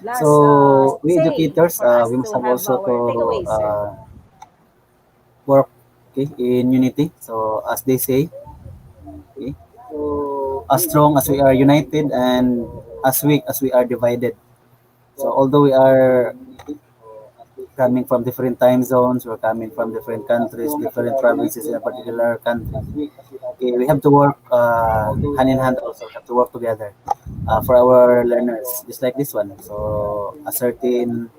last so we say educators, for us we must to have have also to our takeaways, sir. work, okay, in unity. So as they say, okay, as strong as we are united and as weak as we are divided. So although we are coming from different time zones, we're coming from different countries, different provinces in a particular country. Okay, we have to work hand in hand also. We have to work together for our learners, just like this one. So a certain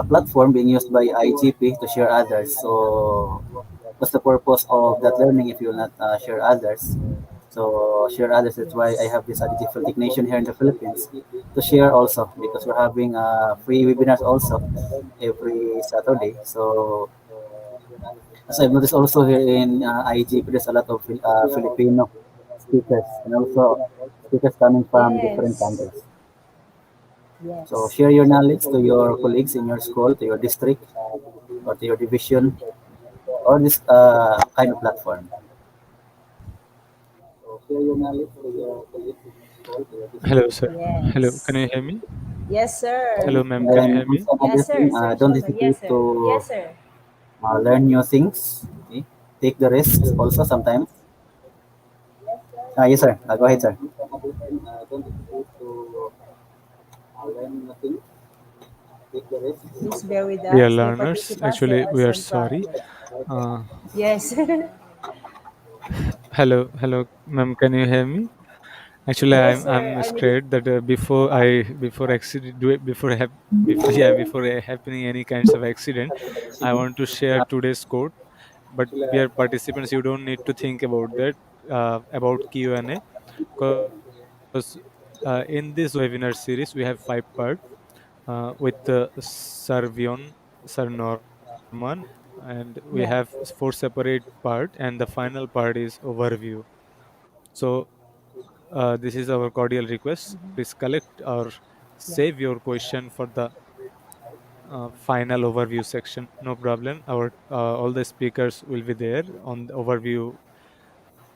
platform being used by IGP to share others. So what's the purpose of that learning if you will not share others? So share others. That's why I Yes. have this digital technician here in the Philippines to share also because we're having free webinars also every Saturday. So as I've noticed also here in IGP, there's a lot of Filipino speakers and also speakers coming from different Yes. countries. So Yes. share your knowledge to your colleagues in your school, to your district, or to your division, or this kind of platform. Hello, sir. Hello, can Yes. you hear me? Yes, sir. Hello, ma'am. Can you And hear also me? another Yes, sir. thing, Sir don't Shota. hesitate Yes, sir. to Yes, sir. learn new things. Okay? Take the risks also sometimes. Yes, sir. Go ahead, sir. Please bear with Dear us, dear learners, participants. There actually, are we are some sorry. yeah. Uh, Yes. hello, ma'am. Can you hear me? Actually, Yes, sir. I'm I mean, scared that before accident do it before before happening any kinds of accident, I want to share today's quote. But dear participants, you don't need to think about that about Q&A, because in this webinar series we have 5 parts with Sir Norman, and we have yeah. 4 separate part, and the final part is overview. So this is our cordial request. Please collect or Yeah. save your question for the final overview section. No problem. Our all the speakers will be there on the overview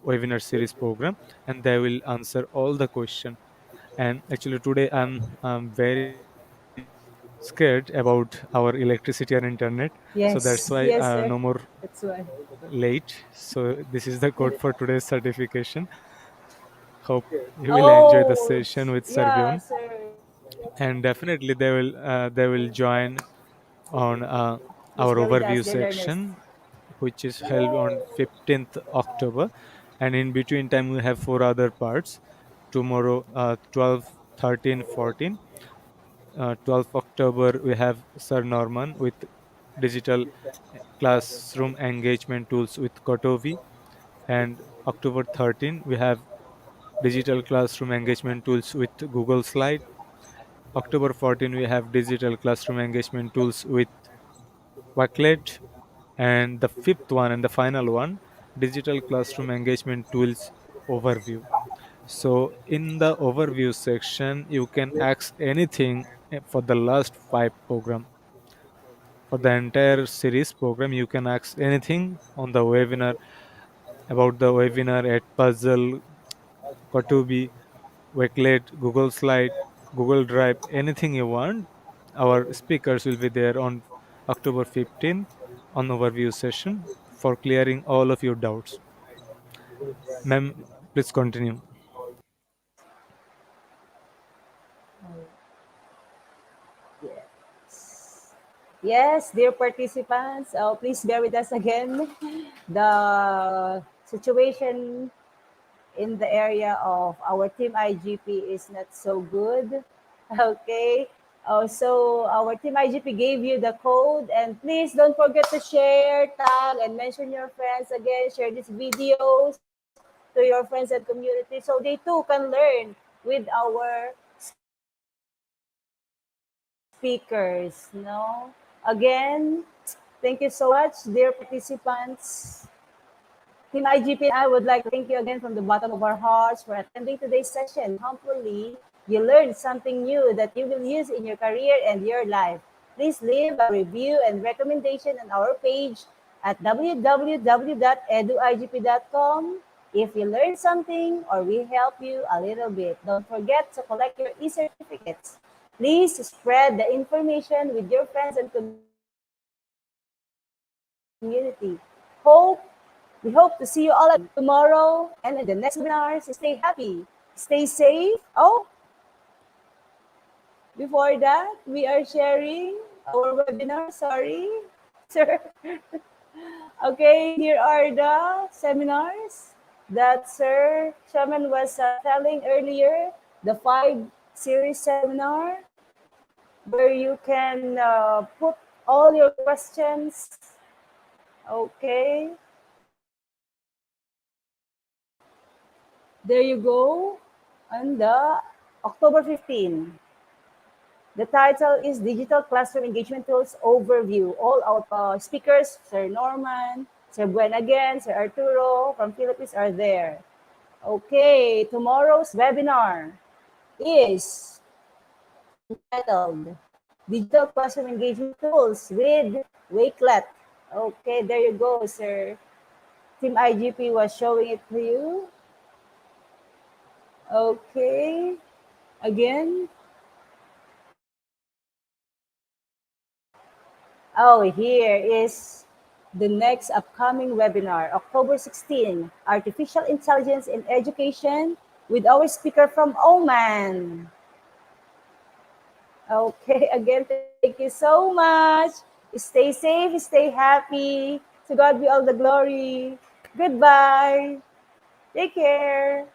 webinar series program, and they will answer all the question. And actually today I'm very scared about our electricity and internet, so that's why Yes. no Yes, more sir. That's why. late. So this is the code for today's certification. Hope you will enjoy the Oh, session with yeah, Servion, sir. and definitely they will join on Please our bear with us, overview dear learners. section, which is held on 15th October, and in between time we have 4 other parts tomorrow, 12, 13, 14. 12th October we have Sir Norman with digital classroom engagement tools with Kotovi, and October 13 we have digital classroom engagement tools with Google Slide. October 14 we have digital classroom engagement tools with Wakelet, and the fifth one and the final one, digital classroom engagement tools overview. So in the overview section you can ask anything for the last 5 program. For the entire series program you can ask anything on the webinar, about the webinar, at puzzle, Kotubi, Wakelet, Google Slide, Google Drive, anything you want. Our speakers will be there on October 15th on overview session for clearing all of your doubts. Ma'am, please continue. Yes. Yes, dear participants, please bear with us again. The situation in the area of our team IGP is not so good. Okay. So our team IGP gave you the code, and please don't forget to share, tag, and mention your friends again. Share these videos to your friends and community so they too can learn with our speakers. No. Again, thank you so much, dear participants. Team IGP and I would like to thank you again from the bottom of our hearts for attending today's session. Hopefully, you learned something new that you will use in your career and your life. Please leave a review and recommendation on our page at www.eduigp.com. If you learned something or we help you a little bit, don't forget to collect your e-certificates. Please spread the information with your friends and community. Hope We hope to see you all tomorrow and in the next webinars. Stay happy, stay safe. Oh, before that, we are sharing our webinar. Sorry, sir. Okay, here are the seminars that Sir Shaman was telling earlier. The 5 series seminar where you can put all your questions. Okay, there you go. On the October 15. The title is Digital Classroom Engagement Tools Overview. All our speakers, Sir Norman, Sir Buen again, Sir Arturo from Philippines are there. Okay, tomorrow's webinar is entitled Digital Classroom Engagement Tools with Wakelet. Okay, there you go, sir. Team IGP was showing it to you. Okay, again. Oh, here is the next upcoming webinar, October 16, Artificial Intelligence in Education with our speaker from Oman. Okay, again, thank you so much. Stay safe, stay happy. To God be all the glory. Goodbye. Take care.